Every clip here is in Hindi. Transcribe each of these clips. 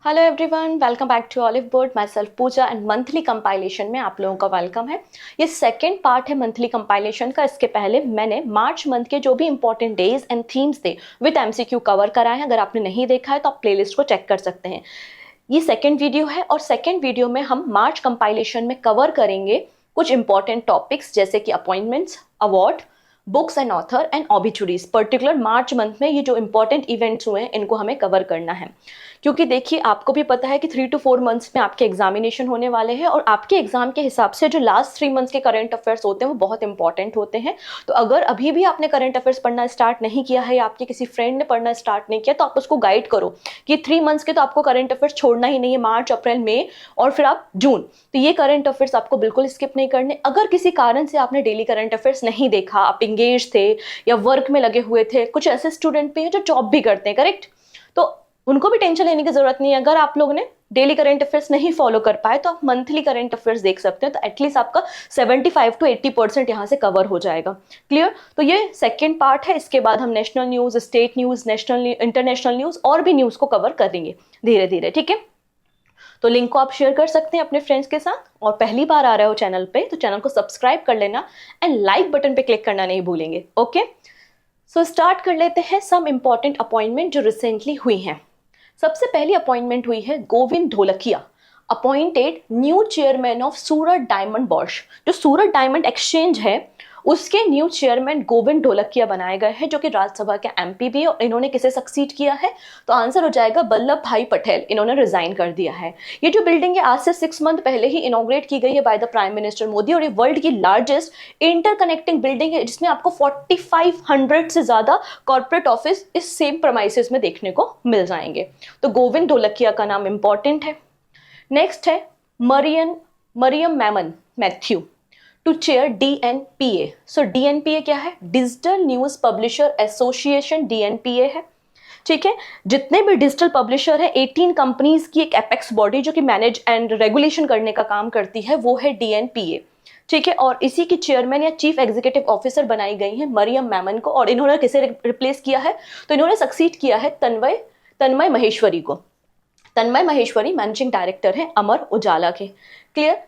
Hello everyone, welcome back to Oliveboard. Myself Puja and monthly compilation में आप लोगों का वेलकम है। ये सेकंड पार्ट है मंथली कंपाइलेशन का। इसके पहले मैंने मार्च मंथ के जो भी इंपॉर्टेंट डेज एंड थीम्स थे विद एमसीक्यू कवर कराए हैं। अगर आपने नहीं देखा है तो आप प्लेलिस्ट को चेक कर सकते हैं। ये सेकेंड वीडियो है और सेकेंड वीडियो में हम मार्च कंपाइलेशन में कवर करेंगे कुछ इंपॉर्टेंट टॉपिक्स जैसे कि appointments, award, books and author and obituaries. Particular March month में ये जो इंपॉर्टेंट इवेंट्स हुए हैं इनको हमें कवर करना है, क्योंकि देखिए आपको भी पता है कि 3 to 4 मंथ्स में आपके एग्जामिनेशन होने वाले हैं और आपके एग्जाम के हिसाब से जो लास्ट 3 मंथ्स के करंट अफेयर्स होते हैं वो बहुत इंपॉर्टेंट होते हैं। तो अगर अभी भी आपने करंट अफेयर्स पढ़ना स्टार्ट नहीं किया है या आपके किसी फ्रेंड ने पढ़ना स्टार्ट नहीं किया तो आप उसको गाइड करो कि 3 मंथ्स के तो आपको करंट अफेयर्स छोड़ना ही नहीं है, मार्च, अप्रैल, मई और फिर आप जून। तो ये करंट अफेयर्स आपको बिल्कुल स्किप नहीं करने। अगर किसी कारण से आपने डेली करंट अफेयर्स नहीं देखा, आप इंगेज थे या वर्क में लगे हुए थे, कुछ ऐसे स्टूडेंट भी हैं जो जॉब भी करते हैं, करेक्ट, तो उनको भी टेंशन लेने की जरूरत नहीं है। अगर आप लोगों ने डेली करंट अफेयर्स नहीं फॉलो कर पाए तो आप मंथली करंट अफेयर्स देख सकते हैं, तो एटलीस्ट आपका 75 to 80% यहाँ से कवर हो जाएगा। क्लियर? तो ये सेकंड पार्ट है। इसके बाद हम national news, state news, national international news और भी न्यूज को कवर करेंगे धीरे धीरे, ठीक है। तो लिंक को आप शेयर कर सकते हैं अपने फ्रेंड्स के साथ, और पहली बार आ रहे हो चैनल पे तो चैनल को सब्सक्राइब कर लेना एंड लाइक बटन पे क्लिक करना नहीं भूलेंगे। ओके, सो स्टार्ट कर लेते हैं सम इंपॉर्टेंट अपॉइंटमेंट जो रिसेंटली हुई हैं। सबसे पहली अपॉइंटमेंट हुई है Govind Dholakia, appointed new chairman of Surat diamond bourse. जो सूरत डायमंड एक्सचेंज है उसके न्यू चेयरमैन गोविंद ढोलकिया बनाए गए हैं, जो कि राज्यसभा के एमपी भी है। और इन्होंने किसे सक्सीड किया है? तो आंसर हो जाएगा वल्लभ भाई पटेल। इन्होंने रिजाइन कर दिया है। ये जो बिल्डिंग है आज से 6 मंथ पहले ही इनॉग्रेट की गई है by the prime minister Modi, और ये वर्ल्ड की लार्जेस्ट इंटरकनेक्टिंग बिल्डिंग है जिसमें आपको 4500 से ज्यादा कॉर्पोरेट ऑफिस इस सेम प्रमाइसेस में देखने को मिल जाएंगे। तो गोविंद ढोलकिया का नाम इंपॉर्टेंट है। नेक्स्ट है Mariam Mammen Mathew to chair DNPA। So DNPA क्या है? Digital news publisher association DNPA है, ठीक है। जितने भी डिजिटल पब्लिशर है 18 कंपनीज की एक एपेक्स बॉडी जो कि मैनेज एंड रेगुलेशन करने का काम करती है, वो है DNPA, ठीक है। और इसी की चेयरमैन या चीफ एग्जीक्यूटिव ऑफिसर बनाई गई है मरियम मैमन को। और इन्होंने किसे रिप्लेस किया है? तो इन्होंने सक्सीड किया है तन्मय महेश्वरी को। तन्मय महेश्वरी मैनेजिंग डायरेक्टर है अमर उजाला के। क्लियर?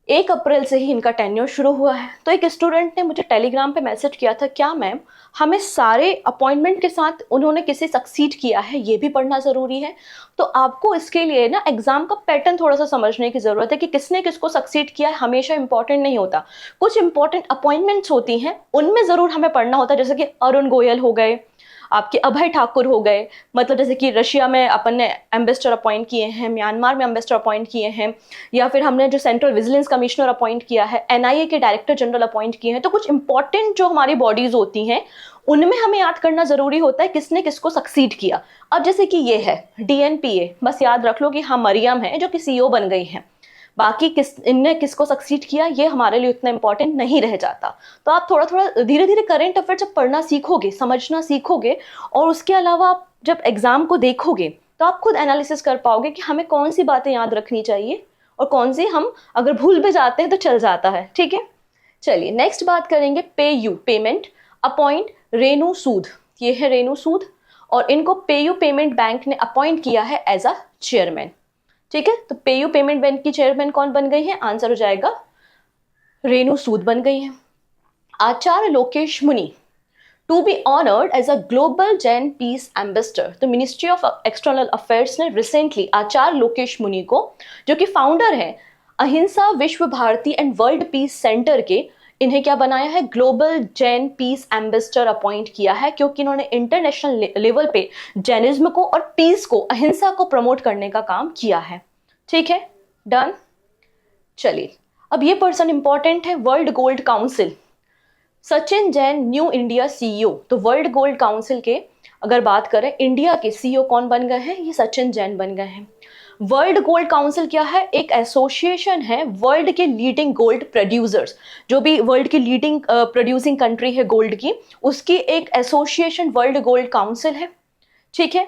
1 अप्रैल से ही इनका टेन्योर शुरू हुआ है। तो एक स्टूडेंट ने मुझे टेलीग्राम पे मैसेज किया था, क्या मैम हमें सारे अपॉइंटमेंट के साथ उन्होंने किसे सक्सीड किया है ये भी पढ़ना जरूरी है? तो आपको इसके लिए ना एग्जाम का पैटर्न थोड़ा सा समझने की जरूरत है कि किसने किसको सक्सीड किया है। हमेशा इंपॉर्टेंट नहीं होता, कुछ इंपॉर्टेंट अपॉइंटमेंट्स होती हैं उनमें जरूर हमें पढ़ना होता है। जैसे कि अरुण गोयल हो गए, आपके अभय ठाकुर हो गए, मतलब जैसे कि रशिया में अपन ने एम्बेसडर अपॉइंट किए हैं, म्यांमार में एम्बेसडर अपॉइंट किए हैं, या फिर हमने जो सेंट्रल विजिलेंस कमिश्नर अपॉइंट किया है, NIA के डायरेक्टर जनरल अपॉइंट किए हैं। तो कुछ इंपॉर्टेंट जो हमारी बॉडीज होती हैं उनमें हमें याद करना जरूरी होता है किसने किसको सक्सीड किया। अब जैसे कि ये है DNPA, बस याद रख लो कि हाँ मरियम है जो कि CEO बन गई है। बाकी इनने किसको सक्सीड किया ये हमारे लिए उतना इंपॉर्टेंट नहीं रह जाता। तो आप थोड़ा थोड़ा धीरे धीरे करंट अफेयर जब पढ़ना सीखोगे, समझना सीखोगे, और उसके अलावा आप जब एग्जाम को देखोगे तो आप खुद एनालिसिस कर पाओगे कि हमें कौन सी बातें याद रखनी चाहिए और कौन सी हम अगर भूल भी जाते हैं तो चल जाता है, ठीक है। चलिए नेक्स्ट बात करेंगे पेयू पेमेंट अपॉइंट रेणु सूद। ये है रेणु सूद और इनको पेयू पेमेंट बैंक ने अपॉइंट किया है एज अ चेयरमैन, ठीक है। तो पेयू पेमेंट बैंक की चेयरमैन कौन बन गई है? आंसर हो जाएगा रेणु सूद बन गई है। Acharya Lokesh Muni to be honoured as a global Jain peace ambassador. तो मिनिस्ट्री ऑफ एक्सटर्नल अफेयर्स ने रिसेंटली आचार्य लोकेश मुनि को, जो कि फाउंडर है Ahimsa Vishwa Bharati and world peace centre के, इन्हें क्या बनाया है? Global Jain peace ambassador appoint किया है, क्योंकि इन्होंने इंटरनेशनल लेवल पे जैनिज्म को और पीस को, अहिंसा को प्रमोट करने का काम किया है, ठीक है। डन। चलिए अब ये पर्सन इंपॉर्टेंट है, world gold council, Sachin Jain new India CEO। तो वर्ल्ड गोल्ड काउंसिल के अगर बात करें इंडिया के CEO कौन बन गए हैं? ये सचिन जैन बन गए हैं। वर्ल्ड गोल्ड काउंसिल क्या है? एक एसोसिएशन है वर्ल्ड के लीडिंग गोल्ड प्रोड्यूसर्स, जो भी वर्ल्ड की लीडिंग प्रोड्यूसिंग कंट्री है गोल्ड की, उसकी एक एसोसिएशन वर्ल्ड गोल्ड काउंसिल है, ठीक है।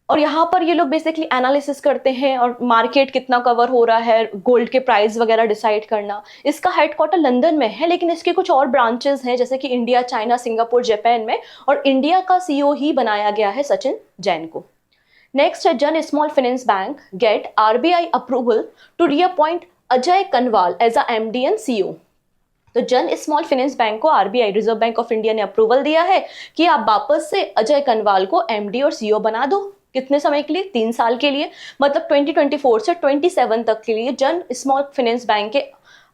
और यहाँ पर ये लोग बेसिकली एनालिसिस करते हैं और मार्केट कितना कवर हो रहा है, गोल्ड के प्राइस वगैरह डिसाइड करना। इसका हेडक्वार्टर लंदन में है, लेकिन इसके कुछ और ब्रांचेस हैं जैसे कि इंडिया, चाइना, सिंगापुर, जापान में, और इंडिया का CEO ही बनाया गया है सचिन जैन को। नेक्स्ट है Jana small finance bank get RBI approval to reappoint Ajay Kanwal as a MD and CEO. तो जन स्मॉल फाइनेंस बैंक को RBI reserve bank of India ने अप्रूवल दिया है कि आप वापस से अजय कनवाल को एमडी और सीईओ बना दो। कितने समय के लिए? 3 साल के लिए, मतलब 2024 से 27 तक के लिए जन स्मॉल फाइनेंस बैंक के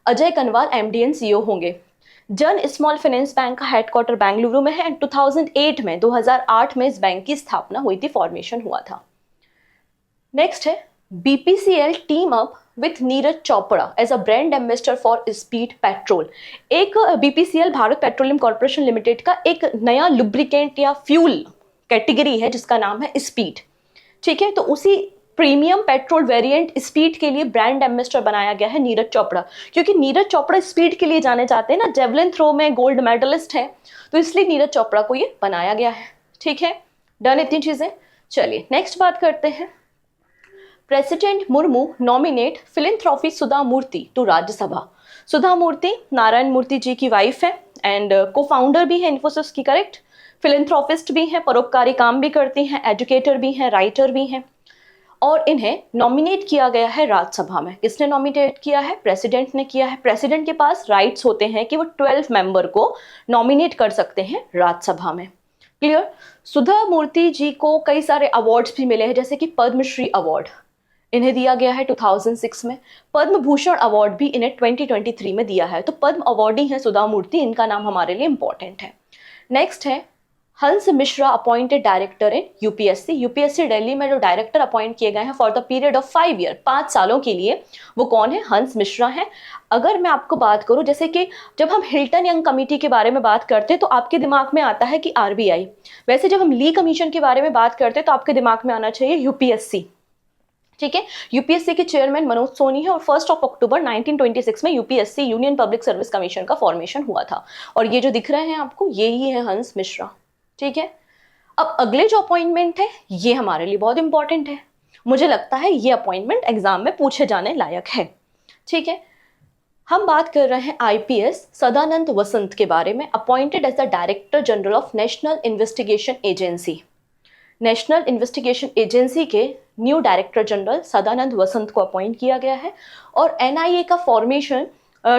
Ajay Kanwal MD and CEO होंगे। जन स्मॉल फाइनेंस बैंक का हेडक्वार्टर बेंगलुरु में है एंड 2008 में इस बैंक की स्थापना हुई थी, फॉर्मेशन हुआ था। नेक्स्ट है BPCL team up with Neeraj Chopra as a brand ambassador for speed petrol. एक BPCL Bharat petroleum corporation limited का एक नया लुब्रिकेंट या फ्यूल कैटेगरी है जिसका नाम है स्पीड। ठीक है, तो उसी प्रीमियम पेट्रोल वेरिएंट स्पीड के लिए ब्रांड एम्बेसडर बनाया गया है नीरज चोपड़ा, क्योंकि नीरज चोपड़ा स्पीड के लिए जाने जाते हैं ना, जेवलिन थ्रो में गोल्ड मेडलिस्ट है, तो इसलिए नीरज चोपड़ा को ये बनाया गया है। ठीक है, डन इतनी चीजें। चलिए नेक्स्ट बात करते हैं। President Murmu nominate philanthropy Sudha Murthy to Rajya. Sudha Murthy Narayana Murthy ji की वाइफ है एंड को फाउंडर भी है इन्फोसिस की, करेक्ट। फिलैंथ्रोपिस्ट भी हैं, परोपकारी काम भी करती हैं, एजुकेटर भी हैं, राइटर भी हैं, और इन्हें नॉमिनेट किया गया है राज्यसभा में। किसने नॉमिनेट किया है? प्रेसिडेंट ने किया है। प्रेसिडेंट के पास राइट्स होते हैं कि वो 12 मेंबर को नॉमिनेट कर सकते हैं राज्यसभा में। क्लियर? सुधा मूर्ति जी को कई सारे अवार्ड्स भी मिले हैं, जैसे कि पद्मश्री अवार्ड इन्हें दिया गया है 2006 में। पद्म भूषण अवार्ड भी इन्हें 2023 में दिया है। तो पद्म अवार्डी हैं सुधा मूर्ति, इनका नाम हमारे लिए इंपॉर्टेंट है। नेक्स्ट है हंस Mishra appointed director in UPSC. UPSC Delhi में जो डायरेक्टर अपॉइंट किए गए हैं for the period of 5 year, 5 सालों के लिए, वो कौन है? हंस मिश्रा हैं। अगर मैं आपको बात करूं, जैसे कि जब हम हिल्टन यंग कमेटी के बारे में बात करते हैं तो आपके दिमाग में आता है कि आरबीआई, वैसे जब हम ली कमीशन के बारे में बात करते हैं तो आपके दिमाग में आना चाहिए यूपीएससी। ठीक है, यूपीएससी के चेयरमैन मनोज सोनी है और 1 अक्टूबर 1926 में UPSC union public service commission का फॉर्मेशन हुआ था। और ये जो दिख रहे हैं आपको, ये ही है हंस मिश्रा। ठीक है, अब अगले जो अपॉइंटमेंट है ये हमारे लिए बहुत इंपॉर्टेंट है। मुझे लगता है ये अपॉइंटमेंट एग्जाम में पूछे जाने लायक है। ठीक है, हम बात कर रहे हैं आईपीएस सदानंद वसंत के बारे में, appointed as the director general of national investigation agency. National investigation agency के new director general Sadanand Vasant को अपॉइंट किया गया है। और एनआईए का फॉर्मेशन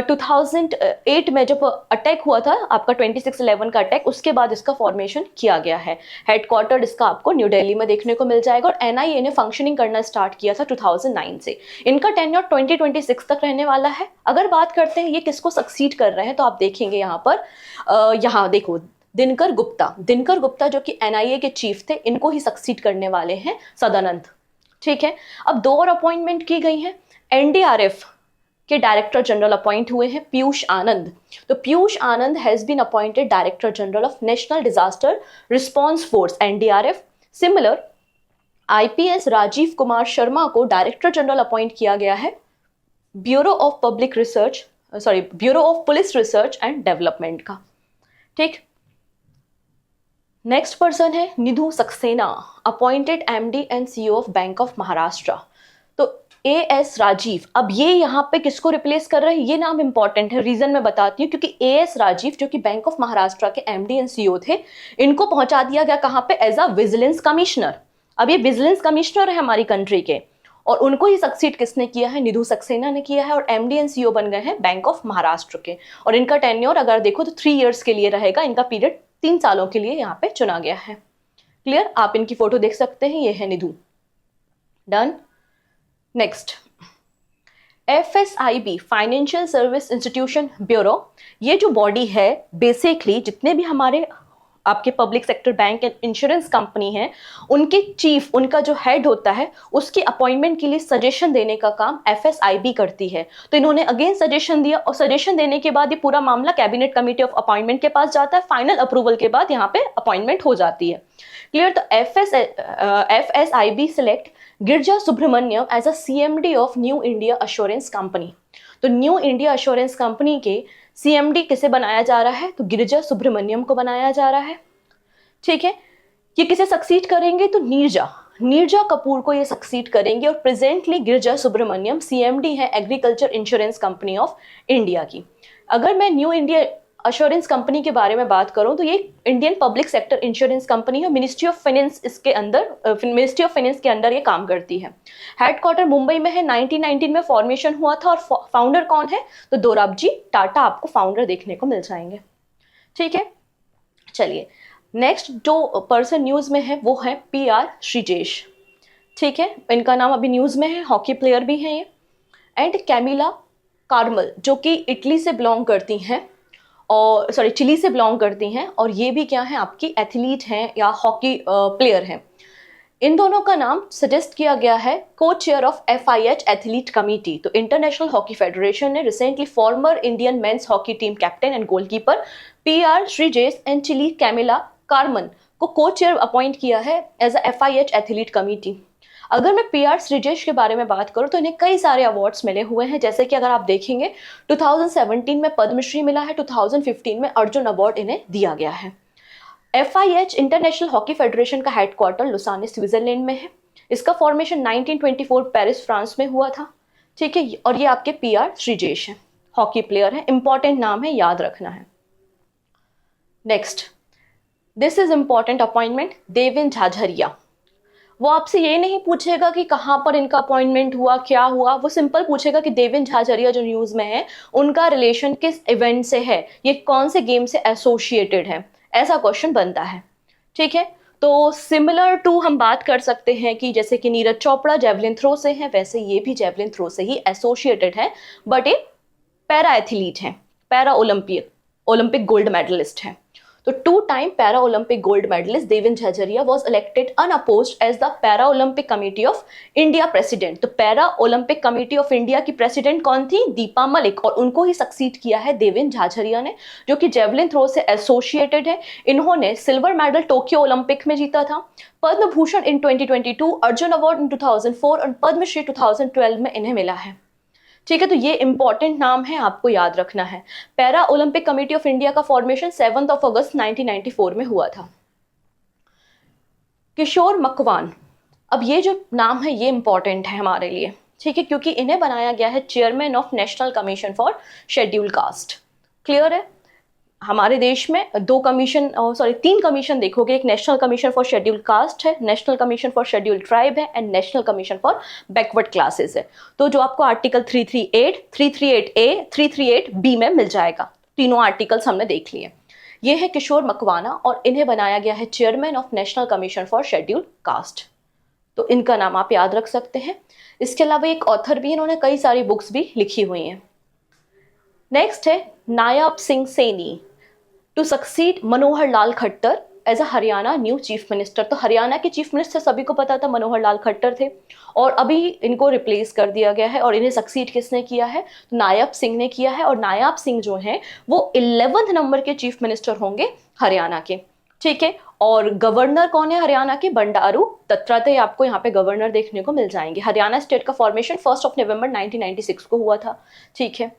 2008 में जब अटैक हुआ था आपका 26/11 का अटैक, उसके बाद इसका फॉर्मेशन किया गया है। हेडक्वार्टर इसका आपको न्यू दिल्ली में देखने को मिल जाएगा। और एनआईए ने फंक्शनिंग करना स्टार्ट किया था 2009 से। इनका टेन्योर 2026 तक रहने वाला है। अगर बात करते हैं ये किसको सक्सीड कर रहे हैं, तो आप देखेंगे यहाँ पर, यहाँ देखो दिनकर गुप्ता जो कि एनआईए के चीफ थे, इनको ही सक्सीड करने वाले हैं सदानंद। ठीक है, अब 2 और अपॉइंटमेंट की गई हैं। एनडीआरएफ के डायरेक्टर जनरल अपॉइंट हुए हैं पीयूष आनंद। तो Piyush Anand has been appointed director general of national disaster response force NDRF. Similar IPS Rajeev Kumar Sharma को डायरेक्टर जनरल अपॉइंट किया गया है bureau of police research and development का। ठीक, नेक्स्ट पर्सन है Nidhu Saxena, appointed MD and CEO of bank of Maharashtra. तो एएस राजीव, अब ये यहाँ पे किसको रिप्लेस कर रहे हैं, ये नाम इंपॉर्टेंट है, रीजन मैं बताती हूँ। क्योंकि एएस राजीव जो कि बैंक ऑफ महाराष्ट्र के एमडी एंड सीईओ थे, इनको पहुंचा दिया गया कहाँ पे? As a vigilance commissioner. अब ये विजिलेंस कमिश्नर है हमारी कंट्री के, और उनको ही सक्सीड किसने किया है? निधु सक्सेना ने किया है। और एमडी एंड सीईओ बन गए हैं बैंक ऑफ महाराष्ट्र के। और इनका टेन्योर अगर देखो तो 3 ईयर्स के लिए रहेगा। इनका पीरियड 3 सालों के लिए यहाँ पे चुना गया है। क्लियर? आप इनकी फोटो देख सकते हैं, ये है Nidhu. Done. Next FSIB financial service institution bureau. ये जो बॉडी है बेसिकली जितने भी हमारे आपके public sector bank and insurance company है, उनके चीफ, उनका जो हेड होता है, उसकी अपॉइंटमेंट के लिए सजेशन देने का काम एफएसआईबी करती है। तो इन्होंने अगेन सजेशन दिया और सजेशन देने के बाद ये पूरा मामला कैबिनेट कमेटी ऑफ अपॉइंटमेंट के पास जाता है। फाइनल अप्रूवल के बाद यहाँ पे अपॉइंटमेंट हो जाती है। क्लियर? तो FSIB select Girija Subramaniam as a CMD of new India assurance company. तो न्यू इंडिया अश्योरेंस कंपनी के सीएमडी किसे बनाया जा रहा है? तो गिरजा सुब्रमण्यम को बनाया जा रहा है। ठीक है, ये किसे सक्सीड करेंगे? तो नीरजा कपूर को ये सक्सीड करेंगे। और प्रेजेंटली गिरजा सुब्रमण्यम सीएमडी है agriculture insurance company of India की। अगर मैं न्यू इंडिया अश्योरेंस कंपनी के बारे में बात करूं तो ये Indian public sector insurance company है, मिनिस्ट्री ऑफ फाइनेंस इसके अंदर, मिनिस्ट्री ऑफ फाइनेंस के अंदर ये काम करती है। हेडक्वार्टर मुंबई में है, 1919 में फॉर्मेशन हुआ था। और फाउंडर कौन है? तो दोराबजी टाटा आपको फाउंडर देखने को मिल जाएंगे। ठीक है, चलिए नेक्स्ट जो पर्सन न्यूज में है वो है PR श्रीजेश। ठीक है, इनका नाम अभी न्यूज में है, हॉकी प्लेयर भी हैं ये। एंड कैमिला कार्मल जो कि इटली से बिलोंग करती हैं, और सॉरी चिली से बिलोंग करती हैं, और ये भी क्या है आपकी एथलीट हैं या हॉकी प्लेयर हैं। इन दोनों का नाम सजेस्ट किया गया है को chair of FIH athlete committee. तो इंटरनेशनल हॉकी फेडरेशन ने recently former Indian men's hockey team captain and goalkeeper PR Sreejesh and Chile Camila Carmen को चेयर अपॉइंट किया है as a FIH athlete committee. अगर मैं PR श्रीजेश के बारे में बात करूं तो इन्हें कई सारे अवार्ड्स मिले हुए हैं, जैसे कि अगर आप देखेंगे 2017 में पद्मश्री मिला है, 2015 में अर्जुन अवार्ड इन्हें दिया गया है। FIH इंटरनेशनल हॉकी फेडरेशन का हेडक्वार्टर लुसाने स्विट्जरलैंड में है। इसका फॉर्मेशन 1924 पेरिस फ्रांस में हुआ था। ठीक है, और ये आपके PR श्रीजेश हैं, हॉकी प्लेयर हैं, इंपॉर्टेंट नाम है, याद रखना है। Next, this is important appointment, Deven Jhajharia. वो आपसे ये नहीं पूछेगा कि कहाँ पर इनका अपॉइंटमेंट हुआ, क्या हुआ, वो सिंपल पूछेगा कि देवेन झाझरिया जो न्यूज में है उनका रिलेशन किस इवेंट से है, ये कौन से गेम से एसोसिएटेड है, ऐसा क्वेश्चन बनता है। ठीक है, तो सिमिलर टू हम बात कर सकते हैं कि जैसे कि नीरज चोपड़ा जेवलिन थ्रो से है, वैसे ये भी जेवलिन थ्रो से ही एसोसिएटेड है, बट ये पैरा एथलीट है, पैरा ओलंपिक गोल्ड मेडलिस्ट है। तो 2 time para Olympic gold medalist Deven Jhajharia was elected unopposed as the para Olympic committee of India president. तो para Olympic committee of India की प्रेसिडेंट कौन थी? दीपा मलिक, और उनको ही सक्सीड किया है देवेन झाझरिया ने, जो कि जेवलिन थ्रो से एसोसिएटेड है। इन्होंने सिल्वर मेडल टोक्यो ओलंपिक में जीता था, पद्म भूषण इन 2022, अर्जुन अवार्ड इन 2004 और पद्मश्री 2012 में इन्हें मिला है। ठीक है, तो ये इंपॉर्टेंट नाम है, आपको याद रखना है। Para Olympic committee of India का फॉर्मेशन 7 अगस्त 1994 में हुआ था। किशोर मकवान, अब ये जो नाम है ये इंपॉर्टेंट है हमारे लिए, ठीक है, क्योंकि इन्हें बनाया गया है chairman of national commission for scheduled caste. Clear है, हमारे देश में 3 कमीशन देखोगे, एक national commission for scheduled caste है, national commission for scheduled tribe है, and national commission for backward classes है। तो जो आपको आर्टिकल 338, 338A, 338B में मिल जाएगा, तीनों आर्टिकल्स हमने देख लिए। ये है किशोर मकवाना, और इन्हें बनाया गया है chairman of national commission for scheduled cast. तो इनका नाम आप याद रख सकते हैं। इसके अलावा एक ऑथर भी, इन्होंने कई सारी बुक्स भी लिखी हुई हैं। नेक्स्ट है Nayab Singh Saini to succeed Manohar Lal Khattar as a Haryana new chief minister. तो हरियाणा के चीफ मिनिस्टर सभी को पता था मनोहर लाल खट्टर थे, और अभी इनको रिप्लेस कर दिया गया है। और इन्हें सक्सीड किसने किया है? तो नायब सिंह ने किया है। और नायब सिंह जो हैं वो 11वें नंबर के चीफ मिनिस्टर होंगे हरियाणा के। ठीक है, और गवर्नर कौन है हरियाणा के? बंडारू दत्तात्रेय आपको यहाँ पे गवर्नर देखने को मिल जाएंगे। हरियाणा स्टेट का फॉर्मेशन 1 नवंबर 1996 को हुआ था। ठीक है,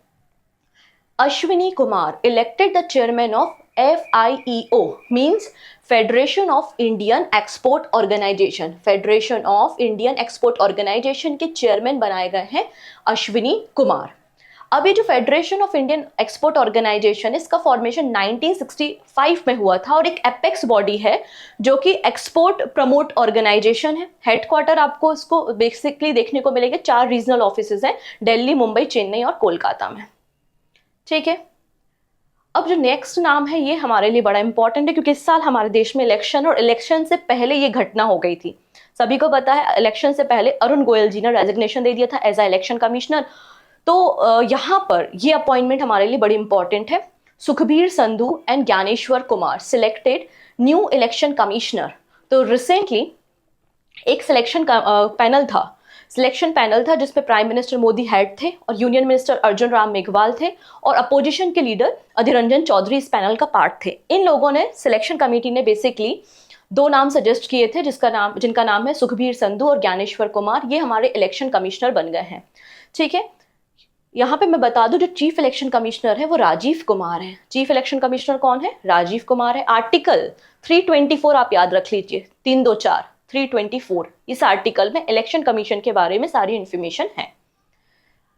Ashwini Kumar elected the chairman of FIEO means federation of Indian export organisation. Federation of Indian export organisation के चेयरमैन बनाए गए हैं अश्विनी कुमार। अब ये जो federation of Indian export organisation, इसका फॉर्मेशन 1965 में हुआ था, और एक एपेक्स बॉडी है जो कि एक्सपोर्ट प्रमोट ऑर्गेनाइजेशन है। हेडक्वार्टर आपको इसको बेसिकली देखने को मिलेंगे, 4 रीजनल ऑफिसेज हैं, दिल्ली, मुंबई, चेन्नई और कोलकाता में। ठीक है, अब जो नेक्स्ट नाम है ये हमारे लिए बड़ा इंपॉर्टेंट है, क्योंकि इस साल हमारे देश में इलेक्शन, और इलेक्शन से पहले ये घटना हो गई थी। सभी को पता है इलेक्शन से पहले अरुण गोयल जी ने रेजिग्नेशन दे दिया था एज अ इलेक्शन कमिश्नर। तो यहाँ पर ये अपॉइंटमेंट हमारे लिए बड़ी इंपॉर्टेंट है। Sukhbir Sandhu and Dnyaneshwar Kumar selected new election commissioner. तो रिसेंटली एक सिलेक्शन पैनल था जिसमें प्राइम मिनिस्टर मोदी हेड थे और यूनियन मिनिस्टर अर्जुन राम मेघवाल थे, और अपोजिशन के लीडर अधीर रंजन चौधरी इस पैनल का पार्ट थे। इन लोगों ने सिलेक्शन कमेटी ने बेसिकली 2 नाम सजेस्ट किए थे, जिनका नाम है सुखबीर संधू और ज्ञानेश्वर कुमार। ये हमारे इलेक्शन कमिश्नर बन गए हैं। ठीक है, यहाँ पे मैं बता दूं जो चीफ इलेक्शन कमिश्नर है वो राजीव कुमार है। चीफ इलेक्शन कमिश्नर कौन है? राजीव कुमार है। आर्टिकल 324 आप याद रख लीजिए, 324 324, इस आर्टिकल में इलेक्शन कमीशन के बारे में सारी इंफॉर्मेशन है।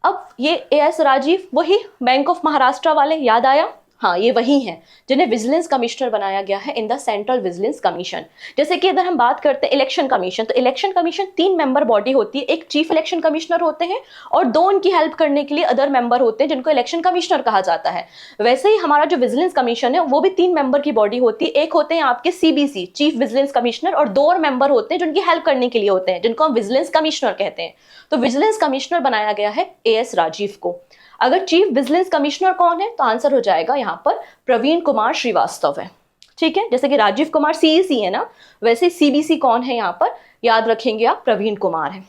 अब ये AS राजीव, वही बैंक ऑफ महाराष्ट्र वाले, याद आया? हाँ, ये वही हैं जिन्हें विजिलेंस कमिश्नर बनाया गया है in the central vigilance commission. जैसे कि अगर हम बात करते हैं इलेक्शन कमीशन, तो इलेक्शन कमीशन 3 मेंबर बॉडी होती है। एक चीफ इलेक्शन कमिश्नर होते हैं और 2 उनकी हेल्प करने के लिए अदर मेंबर होते हैं जिनको इलेक्शन कमिश्नर कहा जाता है। वैसे ही हमारा जो विजिलेंस कमीशन है वो भी 3 मेंबर की बॉडी होती है। एक होते हैं आपके CBC, चीफ विजिलेंस कमिश्नर, और 2 और मेंबर होते हैं जो उनकी हेल्प करने के लिए होते हैं, जिनको हम विजिलेंस कमिश्नर कहते हैं। तो विजिलेंस कमिश्नर बनाया गया है AS राजीव को। अगर चीफ विजिलेंस कमिश्नर कौन है, तो आंसर हो जाएगा यहाँ पर प्रवीण कुमार श्रीवास्तव है। ठीक है, जैसे कि राजीव कुमार CEC है ना, वैसे CBC कौन है यहाँ पर, याद रखेंगे आप, प्रवीण कुमार है।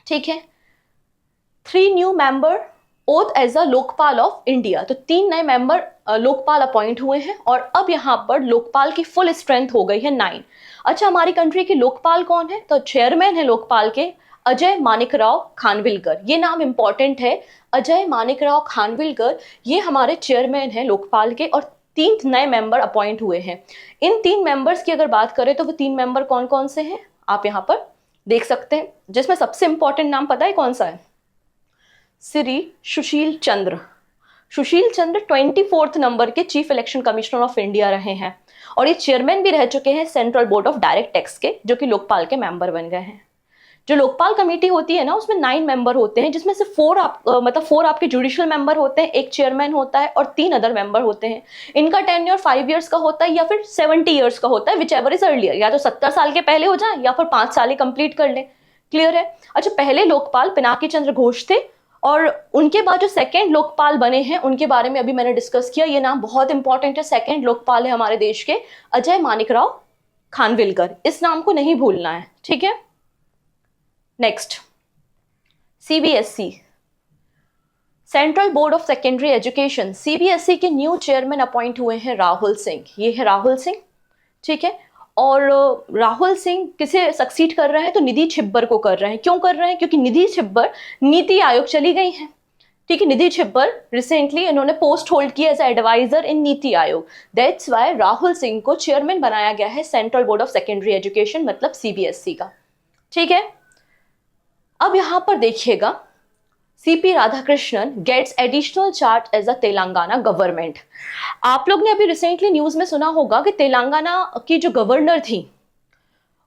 ठीक है, 3 new member oath as a Lokpal of India, तो 3 नए मेंबर लोकपाल अपॉइंट हुए हैं और अब यहाँ पर लोकपाल की फुल स्ट्रेंथ हो गई है 9। अच्छा, हमारी कंट्री के लोकपाल कौन है, तो चेयरमैन है लोकपाल के अजय मानिकराव खानविलकर। ये नाम इंपॉर्टेंट है, अजय मानिकराव खानविलकर, ये हमारे चेयरमैन हैं लोकपाल के और 3 नए मेंबर अपॉइंट हुए हैं। इन 3 मेंबर्स की अगर बात करें तो वो 3 मेंबर कौन कौन से हैं आप यहाँ पर देख सकते हैं, जिसमें सबसे इंपॉर्टेंट नाम पता है कौन सा है, श्री सुशील चंद्र। सुशील चंद्र 24th नंबर के chief election commissioner of India रहे हैं और ये चेयरमैन भी रह चुके हैं central board of direct tax के, जो कि लोकपाल के मेंबर बन गए हैं। जो लोकपाल कमेटी होती है ना, उसमें 9 मेंबर होते हैं, जिसमें से 4 आपके जुडिशियल मेंबर होते हैं, एक चेयरमैन होता है और 3 अदर मेंबर होते हैं। इनका टेन्योर 5 इयर्स का होता है या फिर 70 इयर्स का होता है, विच एवर इज अर्लियर, या तो 70 साल के पहले हो जाए या फिर 5 साल ही कंप्लीट कर ले। क्लियर है। अच्छा, पहले लोकपाल पिनाकी चंद्र घोष थे और उनके बाद जो सेकेंड लोकपाल बने हैं उनके बारे में अभी मैंने डिस्कस किया, ये नाम बहुत इंपॉर्टेंट है। सेकेंड लोकपाल है हमारे देश के अजय मानिकराव खानविलकर, इस नाम को नहीं भूलना है। ठीक है, next CBSE, central board of secondary education. CBSE के न्यू चेयरमैन अपॉइंट हुए हैं राहुल सिंह, ये है राहुल सिंह। ठीक है, और राहुल सिंह किसे सक्सीड कर रहे हैं, तो निधि छिब्बर को कर रहे हैं। क्यों कर रहे हैं, क्योंकि निधि छिब्बर नीति आयोग चली गई हैं। ठीक है, निधि छिब्बर रिसेंटली इन्होंने पोस्ट होल्ड किया as adviser in NITI Aayog, that's why Rahul Singh को चेयरमैन बनाया गया है central board of secondary education, मतलब CBSE का। ठीक है, अब यहां पर देखिएगा, CP Radhakrishnan gets additional charge as a Telangana government. आप लोग ने अभी रिसेंटली न्यूज में सुना होगा कि तेलंगाना की जो गवर्नर थी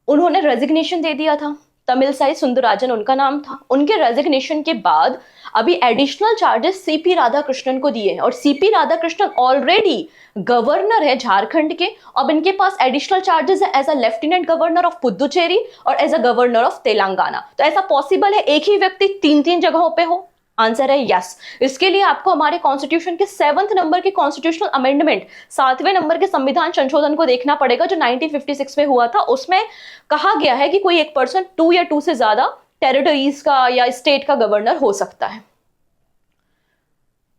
उन्होंने रेजिग्नेशन दे दिया था, तमिलसाई सुंदरराजन उनका नाम था। उनके रेजिग्नेशन के बाद अभी एडिशनल चार्जेस CP राधाकृष्णन को दिए हैं और CP राधाकृष्णन ऑलरेडी गवर्नर है झारखंड के। अब इनके पास एडिशनल चार्जेस है as a lieutenant governor of Puducherry और as a governor of Telangana. तो ऐसा पॉसिबल है एक ही व्यक्ति 3-3 जगहों पे हो? आंसर है यस। इसके लिए आपको हमारे कॉन्स्टिट्यूशन के 7th नंबर के कॉन्स्टिट्यूशनल अमेंडमेंट, 7वें नंबर के संविधान संशोधन को देखना पड़ेगा जो 1956 में हुआ था। उसमें कहा गया है कि कोई एक पर्सन 2 या 2 से ज्यादा टेरिटरीज का या स्टेट का गवर्नर हो सकता है।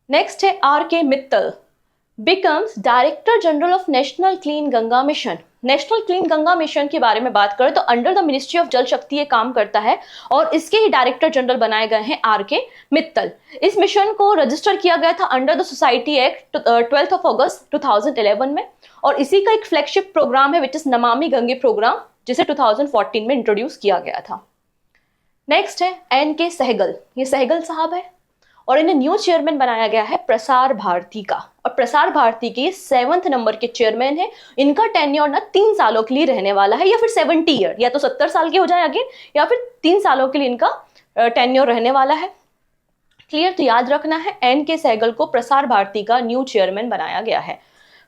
नेक्स्ट है RK Mittal becomes director general of national clean Ganga mission. National clean Ganga mission के बारे में बात करें तो अंडर द मिनिस्ट्री ऑफ जल शक्ति ये काम करता है और इसके ही डायरेक्टर जनरल बनाए गए हैं RK मित्तल। इस मिशन को रजिस्टर किया गया था अंडर द सोसाइटी एक्ट 12 अगस्त 2011 में और इसी का एक फ्लैगशिप प्रोग्राम है which is Namami Gange programme, जिसे 2014 में इंट्रोड्यूस किया गया था। नेक्स्ट है NK सहगल, ये सहगल साहब है और इन्हें न्यू चेयरमैन बनाया गया है प्रसार भारती का और प्रसार भारती के 7th नंबर के चेयरमैन है। इनका टेन्योर ना 3 सालों के लिए रहने वाला है या फिर 70 ईयर, या तो 70 साल के हो जाए अगेन या फिर 3 सालों के लिए इनका टेन्योर रहने वाला है। क्लियर, तो याद रखना है NK सहगल को प्रसार भारती का न्यू चेयरमैन बनाया गया है।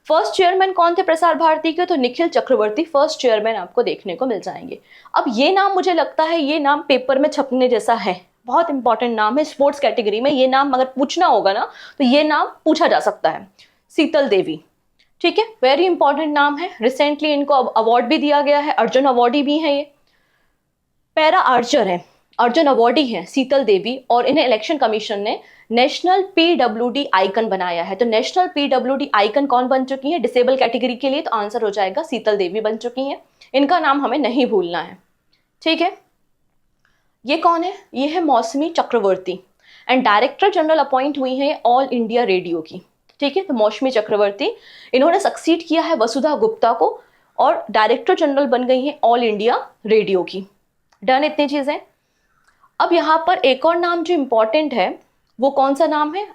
फर्स्ट चेयरमैन कौन थे प्रसार भारती के, तो निखिल चक्रवर्ती फर्स्ट चेयरमैन आपको देखने को मिल जाएंगे। अब ये नाम मुझे लगता है ये नाम पेपर में छपने जैसा है, बहुत इंपॉर्टेंट नाम है स्पोर्ट्स कैटेगरी में। ये नाम अगर पूछना होगा ना तो ये नाम पूछा जा सकता है, शीतल देवी। ठीक है, वेरी इंपॉर्टेंट नाम है। रिसेंटली इनको अवार्ड भी दिया गया है, अर्जुन अवार्डी भी है। ये पैरा आर्चर है, अर्जुन अवार्डी हैं शीतल देवी और इन्हें इलेक्शन कमीशन ने नेशनल PWD आइकन बनाया है। तो नेशनल PWD आइकन कौन बन चुकी है डिसेबल कैटेगरी के लिए, तो आंसर हो जाएगा शीतल देवी बन चुकी हैं। इनका नाम हमें नहीं भूलना है। ठीक है, ये कौन है, ये है मौसमी चक्रवर्ती एंड डायरेक्टर जनरल अपॉइंट हुई है ऑल इंडिया रेडियो की। ठीक है, तो मौसमी चक्रवर्ती इन्होंने सक्सीड किया है वसुधा गुप्ता को और डायरेक्टर जनरल बन गई है ऑल इंडिया रेडियो की। डन, इतनी चीजें। अब यहाँ पर एक और नाम जो इंपॉर्टेंट है वो कौन सा नाम है,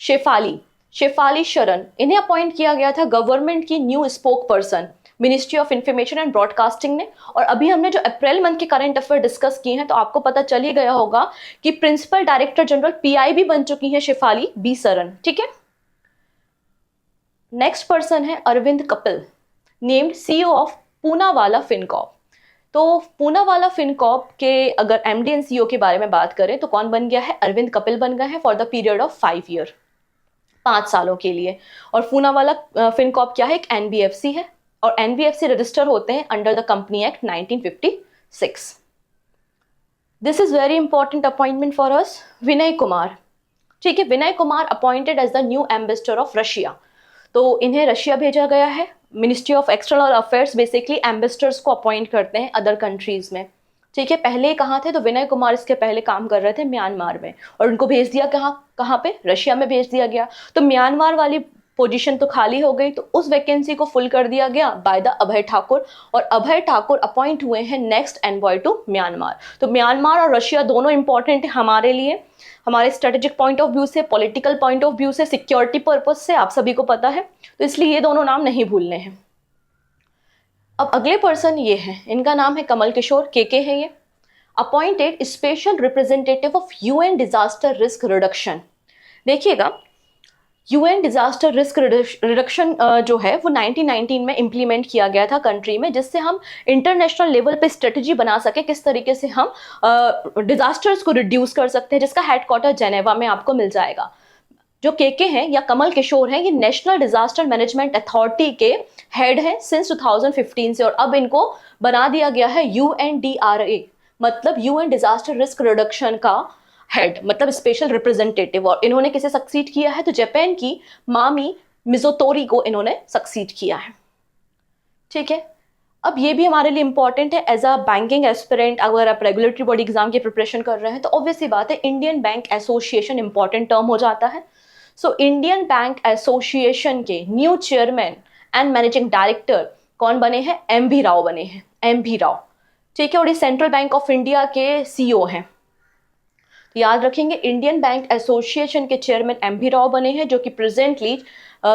शेफाली। शेफाली शरण, इन्हें अपॉइंट किया गया था गवर्नमेंट की new spoke person ministry of information and broadcasting ने। और अभी हमने जो अप्रैल मंथ के करंट अफेयर डिस्कस किए हैं तो आपको पता चल ही गया होगा कि प्रिंसिपल डायरेक्टर जनरल पीआईबी बन चुकी हैं शेफाली बी सरन। ठीक है, नेक्स्ट पर्सन है Arvind Kapil, named CEO of Poonawalla Fincorp. तो पूनावाला फिनकॉर्प के अगर एमडी एंड सीईओ के बारे में बात करें तो कौन बन गया है, अरविंद कपिल बन गए हैं for the period of 5 year, 5 सालों के लिए। और पूनावाला फिनकॉर्प क्या है, एक एनबीएफसी है और एनबीएफसी रजिस्टर होते हैं under the company act 1956। This is very important appointment for us. Vinay Kumar, ठीक है, Vinay Kumar appointed as the new ambassador of Russia. तो इन्हें रशिया भेजा गया है। Ministry of external affairs basically ambassadors को अपॉइंट करते हैं अदर कंट्रीज में। ठीक है, पहले कहाँ थे, तो विनय कुमार इसके पहले काम कर रहे थे म्यांमार में और उनको भेज दिया कहाँ पे, रशिया में भेज दिया गया। तो म्यांमार वाली पोजीशन तो खाली हो गई, तो उस वैकेंसी को फुल कर दिया गया बाय द अभय ठाकुर। और अभय ठाकुर अपॉइंट हुए हैं नेक्स्ट एनवॉय टू म्यांमार। तो म्यांमार और रशिया दोनों इंपॉर्टेंट है हमारे लिए, हमारे स्ट्रेटेजिक पॉइंट ऑफ व्यू से, पॉलिटिकल पॉइंट ऑफ व्यू से, सिक्योरिटी पर्पज से, आप सभी को पता है, तो इसलिए ये दोनों नाम नहीं भूलने हैं। अब अगले पर्सन ये हैं, इनका नाम है कमल किशोर, के है ये, appointed special representative of UN disaster risk reduction. देखिएगा, यूएन डिजास्टर रिस्क रिडक्शन जो है वो 1919 में इम्प्लीमेंट किया गया था कंट्री में, जिससे हम इंटरनेशनल लेवल पे स्ट्रेटजी बना सके किस तरीके से हम डिजास्टर्स को रिड्यूस कर सकते हैं, जिसका हेडक्वार्टर जेनेवा में आपको मिल जाएगा। जो के हैं या कमल किशोर हैं, ये नेशनल डिजास्टर मैनेजमेंट अथॉरिटी के हेड हैं सिंस 2015 से, और अब इनको बना दिया गया है UNDRA, मतलब यूएन डिजास्टर रिस्क रिडक्शन का हेड, मतलब स्पेशल रिप्रेजेंटेटिव। और इन्होंने किसे सक्सीड किया है, तो जापान की मामी मिजोतोरी को इन्होंने सक्सीड किया है। ठीक है, अब ये भी हमारे लिए इंपॉर्टेंट है एज अ बैंकिंग एस्पिरेंट। अगर आप रेगुलेटरी बॉडी एग्जाम की प्रिपरेशन कर रहे हैं तो ऑब्वियसली बात है Indian bank association important term हो जाता है। सो इंडियन बैंक एसोसिएशन के new chairman and managing director कौन बने हैं, MV राव बने हैं, MV राव। ठीक है, और ये सेंट्रल बैंक ऑफ इंडिया के CEO हैं। याद रखेंगे, इंडियन बैंक एसोसिएशन के चेयरमैन MV राव बने हैं, जो कि प्रेजेंटली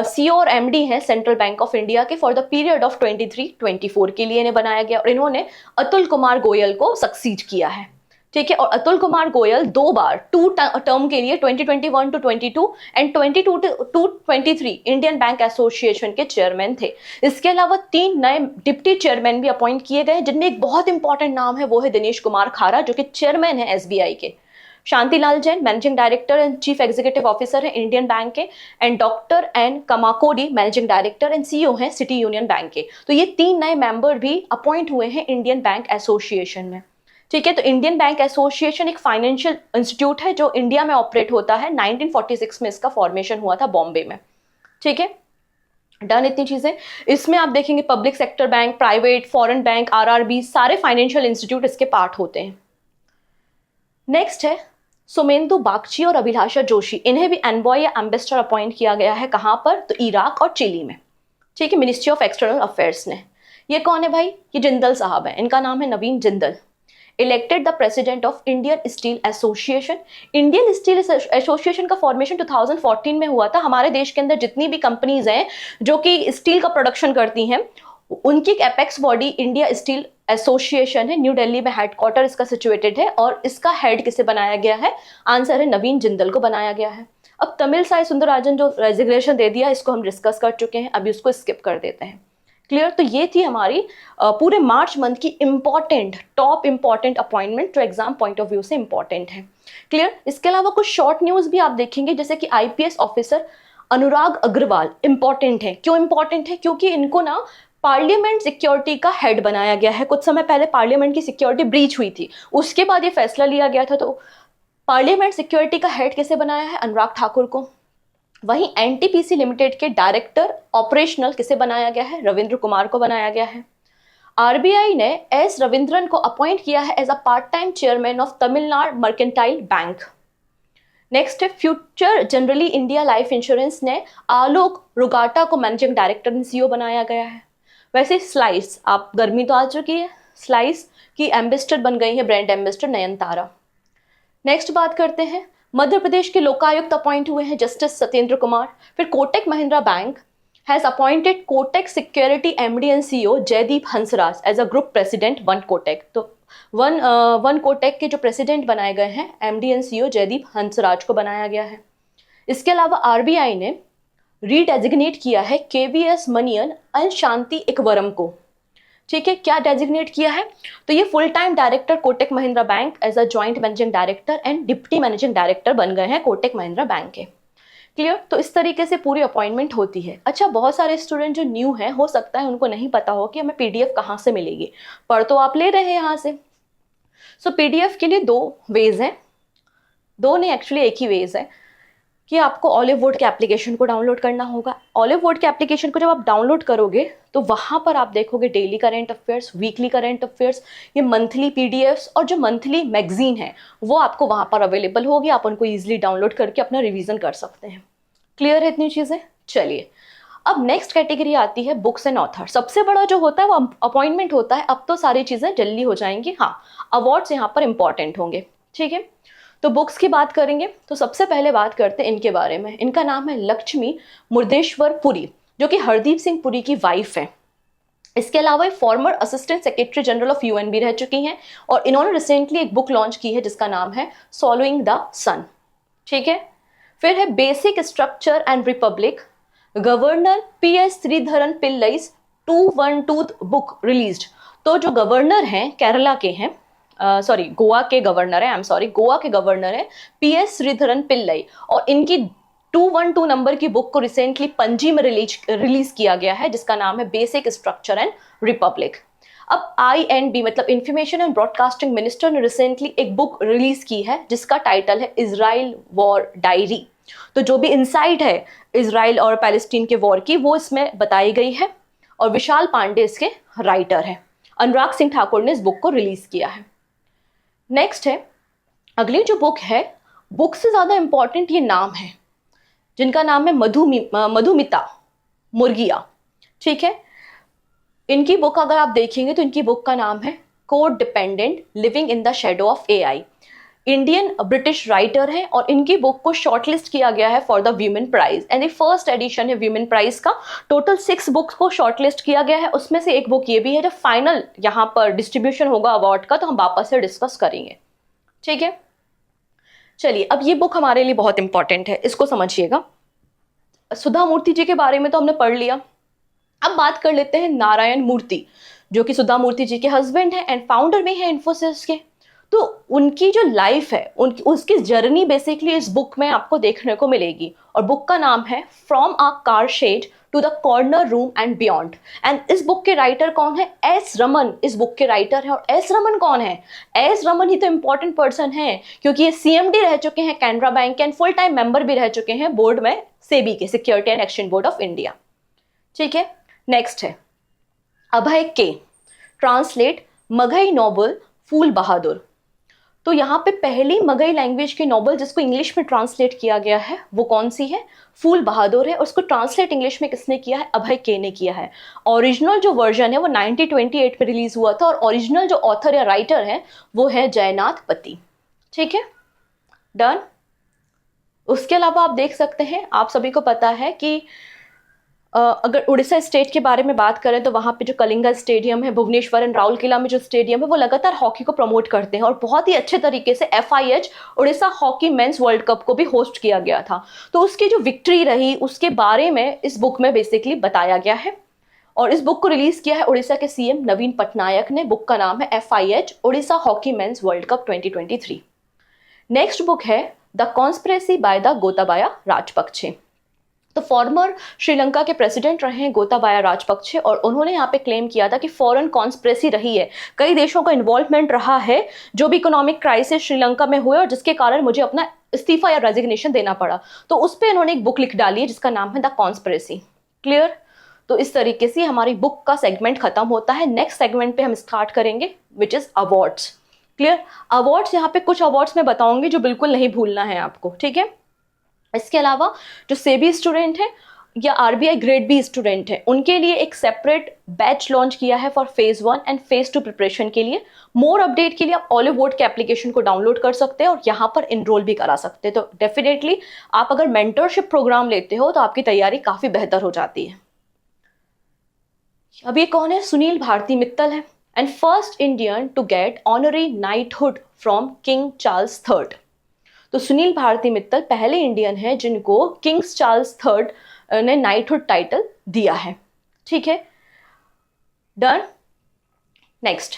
CEO और MD हैं सेंट्रल बैंक ऑफ इंडिया के फॉर द पीरियड ऑफ 23-24 के लिए इन्हें बनाया गया। और इन्होंने अतुल कुमार गोयल को सक्सीड किया है। ठीक है, और अतुल कुमार गोयल 2 बार 2 टर्म के लिए 2021 to 22 and 22 to 23 Indian bank association के चेयरमैन थे। इसके अलावा 3 नए डिप्टी चेयरमैन भी अपॉइंट किए गए, जिनमें एक बहुत इंपॉर्टेंट नाम है, वो है दिनेश कुमार खारा, जो कि चेयरमैन है SBI के। Shantilal Jain managing director and chief executive officer है इंडियन बैंक के, and doctor N Kamakodi managing director and CEO हैं सिटी यूनियन बैंक के। तो ये 3 नए मेंबर भी अपॉइंट हुए हैं इंडियन बैंक एसोसिएशन में। ठीक है, तो इंडियन बैंक एसोसिएशन एक फाइनेंशियल इंस्टीट्यूट है जो इंडिया में ऑपरेट होता है। 1946 में इसका फॉर्मेशन हुआ था बॉम्बे में। ठीक है, डन इतनी चीजें। इसमें आप देखेंगे public sector bank, private, foreign bank, RRB, सारे फाइनेंशियल इंस्टीट्यूट इसके पार्ट होते हैं। नेक्स्ट है सुमेंदु बागची और अभिलाषा जोशी, इन्हें भी एनवॉय या एम्बेसडर अपॉइंट किया गया है। कहां पर, तो इराक और चिली में। ठीक है, मिनिस्ट्री ऑफ एक्सटर्नल अफेयर्स ने। ये कौन है भाई, ये जिंदल साहब है, इनका नाम है Naveen Jindal. Elected the president of Indian steel association. Indian steel association का फॉर्मेशन 2014 में हुआ था। हमारे देश के अंदर जितनी भी कंपनीज हैं जो कि स्टील का प्रोडक्शन करती हैं, उनकी एक apex body India steel association है। न्यू दिल्ली में हेडक्वार्टर इसका सिचुएटेड है। और इसका हेड किसे बनाया गया है, आंसर है नवीन जिंदल को बनाया गया है। अब तमिल साई सुंदरराजन जो रेजिग्नेशन दे दिया, इसको हम डिस्कस कर चुके हैं, अभी उसको स्किप कर देते हैं। क्लियर, तो ये थी हमारी पूरे मार्च मंथ की इंपॉर्टेंट टॉप इंपॉर्टेंट अपॉइंटमेंट जो एग्जाम पॉइंट ऑफ व्यू से इंपॉर्टेंट है। क्लियर, इसके अलावा कुछ शॉर्ट न्यूज भी आप देखेंगे, जैसे कि IPS ऑफिसर अनुराग अग्रवाल इंपॉर्टेंट है। क्यों इंपॉर्टेंट है, क्योंकि इनको ना पार्लियामेंट सिक्योरिटी का हेड बनाया गया है। कुछ समय पहले पार्लियामेंट की सिक्योरिटी ब्रीच हुई थी, उसके बाद ये फैसला लिया गया था। तो पार्लियामेंट सिक्योरिटी का हेड किसे बनाया है, अनुराग ठाकुर को। वहीं NTPC लिमिटेड के डायरेक्टर ऑपरेशनल किसे बनाया गया है, रविंद्र कुमार को बनाया गया है। RBI ने S रविंद्रन को अपॉइंट किया है as a part time chairman of Tamil Nadu mercantile bank. Next है future Generali India life insurance ने आलोक रुगाटा को मैनेजिंग डायरेक्टर एंड CEO बनाया गया है। वैसे स्लाइस, आप गर्मी तो आ चुकी है, स्लाइस की एम्बेसडर बन गई है ब्रांड एम्बेसडर नयनतारा। नेक्स्ट बात करते हैं मध्य प्रदेश के लोकायुक्त अपॉइंट हुए हैं जस्टिस सत्येंद्र कुमार। फिर Kotak Mahindra bank has appointed Kotak security MD and CEO Jaideep Hansraj as a group president one Kotak. तो वन कोटक के जो प्रेसिडेंट बनाए गए हैं MD and CEO Jaideep Hansraj को बनाया गया है। इसके अलावा आरबीआई ने रीडेजिग्नेट किया है केवीएस मनियन एंड शांति एकवरम को। ठीक है, क्या डेजिग्नेट किया है? तो ये full time director Kotak Mahindra bank as a joint managing director and deputy managing director बन गए हैं कोटक महिंद्रा बैंक के। क्लियर? तो इस तरीके से पूरी अपॉइंटमेंट होती है। अच्छा, बहुत सारे स्टूडेंट जो न्यू हैं, हो सकता है उनको नहीं पता हो कि हमें पीडीएफ कहाँ से मिलेगी। पढ़ तो आप ले रहे हैं यहाँ से। सो पीडीएफ के लिए दो वेज हैं, दो नहीं एक्चुअली एक ही वेज है कि आपको ऑलिव वुड के एप्लीकेशन को डाउनलोड करना होगा। ऑलिव वुड के एप्लीकेशन को जब आप डाउनलोड करोगे तो वहाँ पर आप देखोगे daily current affairs, weekly current affairs, ये मंथली पीडीएफ्स और जो मंथली मैगजीन है वो आपको वहाँ पर अवेलेबल होगी। आप उनको ईजिली डाउनलोड करके अपना रिवीजन कर सकते हैं। क्लियर है इतनी चीज़ें? चलिए, अब नेक्स्ट कैटेगरी आती है बुक्स एंड ऑथर। सबसे बड़ा जो होता है वो अपॉइंटमेंट होता है। अब तो सारी चीज़ें जल्दी हो जाएंगी। हाँ, अवार्ड्स यहाँ पर इंपॉर्टेंट होंगे। ठीक है, तो बुक्स की बात करेंगे तो सबसे पहले बात करते हैं इनके बारे में। इनका नाम है लक्ष्मी मुर्देश्वर पुरी, जो कि हरदीप सिंह पुरी की वाइफ है। इसके अलावा ये farmer assistant secretary general of UN भी रह चुकी हैं और इन्होंने रिसेंटली एक बुक लॉन्च की है जिसका नाम है सॉलोइंग द सन। ठीक है, फिर है basic structure and republic, governor PS Sreedharan पिल्लई's 212 बुक रिलीज्ड। तो जो गवर्नर हैं केरला के हैं, गोवा के गवर्नर है, गोवा के गवर्नर है पीएस श्रीधरन पिल्लई, और इनकी 212 नंबर की बुक को रिसेंटली पणजी में रिलीज किया गया है जिसका नाम है बेसिक स्ट्रक्चर एंड रिपब्लिक। अब INB मतलब इंफॉर्मेशन एंड ब्रॉडकास्टिंग मिनिस्टर ने रिसेंटली एक बुक रिलीज की है जिसका टाइटल है इजराइल वॉर डायरी। तो जो भी इनसाइट है इजराइल और पैलेस्टीन के वॉर की वो इसमें बताई गई है और विशाल पांडे इसके राइटर हैं। अनुराग सिंह ठाकुर ने इस बुक को रिलीज किया है। नेक्स्ट है अगली जो बुक है, बुक से ज़्यादा इंपॉर्टेंट ये नाम है जिनका नाम है मधुमिता मुर्गिया। ठीक है, इनकी बुक अगर आप देखेंगे तो इनकी बुक का नाम है code dependent living in the shadow of AI। Indian British writer हैं और इनकी बुक को शॉर्टलिस्ट किया गया है for the women prize and ये फर्स्ट एडिशन है वीमेन प्राइज का। टोटल 6 बुक्स को शॉर्टलिस्ट किया गया है, उसमें से एक बुक ये भी है। जब फाइनल यहाँ पर डिस्ट्रीब्यूशन होगा अवार्ड का तो हम वापस से डिस्कस करेंगे। ठीक है, चलिए, अब ये बुक हमारे लिए बहुत इंपॉर्टेंट है, इसको समझिएगा। सुधा मूर्ति जी के बारे में तो हमने पढ़ लिया। अब बात कर लेते हैं नारायण मूर्ति, जो कि सुधा मूर्ति जी के हस्बैंड हैं एंड फाउंडर भी हैं इन्फोसिस के। तो उनकी जो लाइफ है, उसकी जर्नी बेसिकली इस बुक में आपको देखने को मिलेगी और बुक का नाम है from a car shed to the corner room and beyond. And इस बुक के राइटर कौन है? एस रमन इस बुक के राइटर है। और एस रमन कौन है? एस रमन ही तो इंपॉर्टेंट पर्सन है क्योंकि ये CMD रह चुके हैं कैनरा बैंक के एंड फुल टाइम मेंबर भी रह चुके हैं बोर्ड में सेबी के, security and exchange board of India. ठीक है, नेक्स्ट है अभय के, ट्रांसलेट मगही नॉवल फूल बहादुर। तो यहाँ पे पहली मगही लैंग्वेज की नॉवल जिसको इंग्लिश में ट्रांसलेट किया गया है वो कौन सी है? फूल बहादुर है। और उसको ट्रांसलेट इंग्लिश में किसने किया है? अभय के ने किया है। ओरिजिनल जो वर्जन है वो 1928 में रिलीज हुआ था और ओरिजिनल जो ऑथर या राइटर है वो है जयनाथ पति। ठीक है, डन। उसके अलावा आप देख सकते हैं, आप सभी को पता है कि अगर उड़ीसा स्टेट के बारे में बात करें तो वहाँ पे जो कलिंगा स्टेडियम है, भुवनेश्वर एंड राउरकेला में जो स्टेडियम है वो लगातार हॉकी को प्रमोट करते हैं और बहुत ही अच्छे तरीके से FIH Orissa hockey men's world cup को भी होस्ट किया गया था। तो उसकी जो विक्ट्री रही उसके बारे में इस बुक में बेसिकली बताया गया है और इस बुक को रिलीज किया है उड़ीसा के CM नवीन पटनायक ने। बुक का नाम है FIH Orissa hockey men's world cup 2023। Next book है the conspiracy by the Gotabaya Rajapaksa. तो फॉर्मर श्रीलंका के प्रेसिडेंट रहे हैं गोताबाया राजपक्षे और उन्होंने यहाँ पे क्लेम किया था कि फॉरेन कॉन्स्पिरेसी रही है, कई देशों का इन्वॉल्वमेंट रहा है जो भी इकोनॉमिक क्राइसिस श्रीलंका में हुए और जिसके कारण मुझे अपना इस्तीफा या रेजिग्नेशन देना पड़ा। तो उस पर इन्होंने एक बुक लिख डाली है जिसका नाम है द कॉन्स्पिरेसी। क्लियर? तो इस तरीके से हमारी बुक का सेगमेंट खत्म होता है। नेक्स्ट सेगमेंट पे हम स्टार्ट करेंगे which is awards. Clear? Awards, यहाँ पे कुछ अवार्ड्स मैं बताऊंगी जो बिल्कुल नहीं भूलना है आपको। ठीक है, इसके अलावा जो सेबी स्टूडेंट है या आरबीआई ग्रेड बी स्टूडेंट हैं, उनके लिए एक सेपरेट बैच लॉन्च किया है for phase 1 and phase 2 preparation के लिए। मोर अपडेट के लिए आप ऑलिव बोर्ड के एप्लीकेशन को डाउनलोड कर सकते हैं और यहाँ पर इनरोल भी करा सकते हैं। तो डेफिनेटली आप अगर मेंटरशिप प्रोग्राम लेते हो तो आपकी तैयारी काफी बेहतर हो जाती है। अब ये कौन है? सुनील भारती मित्तल है, and first Indian to get honorary knighthood from king Charles third. तो सुनील भारती मित्तल पहले इंडियन है जिनको किंग्स चार्ल्स थर्ड ने नाइटहुड टाइटल दिया है। ठीक है, done. Next,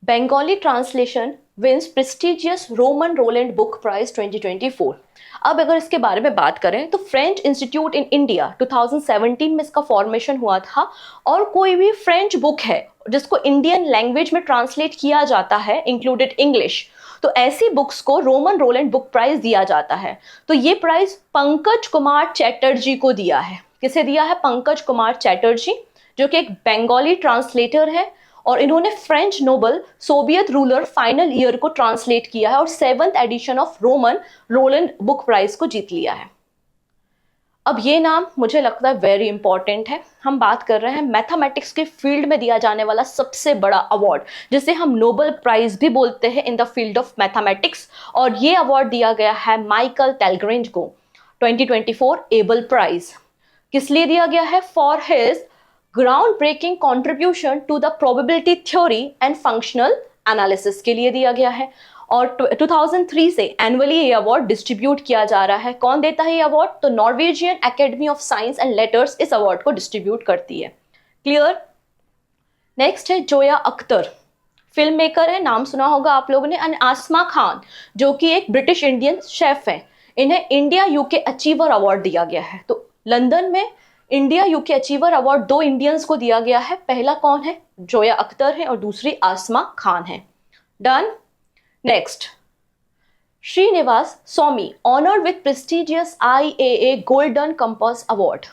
Bengali translation wins prestigious Romain Rolland book prize 2024। अब अगर इसके बारे में बात करें तो फ्रेंच इंस्टीट्यूट इन इंडिया 2017 में इसका फॉर्मेशन हुआ था, और कोई भी फ्रेंच बुक है जिसको इंडियन लैंग्वेज में ट्रांसलेट किया जाता है, इंक्लूडेड इंग्लिश, तो ऐसी बुक्स को रोमन रोलैंड बुक प्राइज दिया जाता है। तो ये प्राइज पंकज कुमार चैटर्जी को दिया है। किसे दिया है? पंकज कुमार चैटर्जी, जो कि एक बंगाली ट्रांसलेटर है, और इन्होंने French Nobel Soviet ruler final year को ट्रांसलेट किया है और 7th edition of Romain Rolland book prize को जीत लिया है। अब ये नाम मुझे लगता है वेरी इंपॉर्टेंट है। हम बात कर रहे हैं मैथमेटिक्स के फील्ड में दिया जाने वाला सबसे बड़ा अवार्ड, जिसे हम नोबेल प्राइज भी बोलते हैं in the field of mathematics, और ये अवार्ड दिया गया है माइकल टेलग्रेंज को 2024 एबल प्राइज। किस लिए दिया गया है? For his groundbreaking contribution to the probability theory and functional analysis के लिए दिया गया है, और 2003 से एनुअली ये अवार्ड डिस्ट्रीब्यूट किया जा रहा है। कौन देता है ये अवार्ड? तो Norwegian academy of science and letters इस अवार्ड को डिस्ट्रीब्यूट करती है। क्लियर? नेक्स्ट है जोया अख्तर, फिल्म मेकर है, नाम सुना होगा आप लोगों ने। एंड आसमा खान, जो कि एक ब्रिटिश इंडियन शेफ है, इन्हें इंडिया यूके अचीवर अवार्ड दिया गया है। तो लंदन में India UK achiever award 2 Indians को दिया गया है। पहला कौन है? जोया अख्तर है, और दूसरी आसमा खान है। Done. Next, Srinivas Swamy honoured with prestigious IAA golden compass award.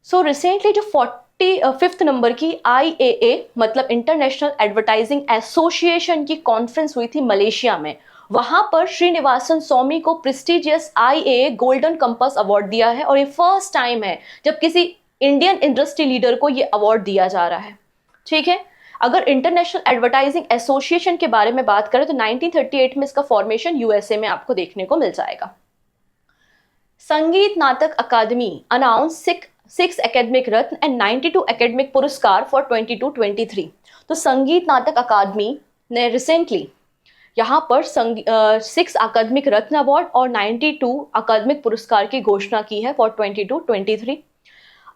So recently जो 45th नंबर की IAA मतलब इंटरनेशनल एडवर्टाइजिंग एसोसिएशन की कॉन्फ्रेंस हुई थी मलेशिया में, वहां पर श्रीनिवासन स्वामी को prestigious IAA golden compass award दिया है, और ये फर्स्ट टाइम है जब किसी इंडियन इंडस्ट्री लीडर को ये अवार्ड दिया जा रहा है। ठीक है, अगर इंटरनेशनल एडवर्टाइजिंग एसोसिएशन के बारे में बात करें तो 1938 में इसका फॉर्मेशन USA में आपको देखने को मिल जाएगा। Sangeet Natak Akademi announce 6 academic Ratna and 92 academic Puraskar for 22-23। तो संगीत नाटक अकादमी ने रिसेंटली यहाँ पर 6 अकादमिक रत्न अवार्ड और 92 अकादमिक पुरस्कार की घोषणा की है फॉर 22-23।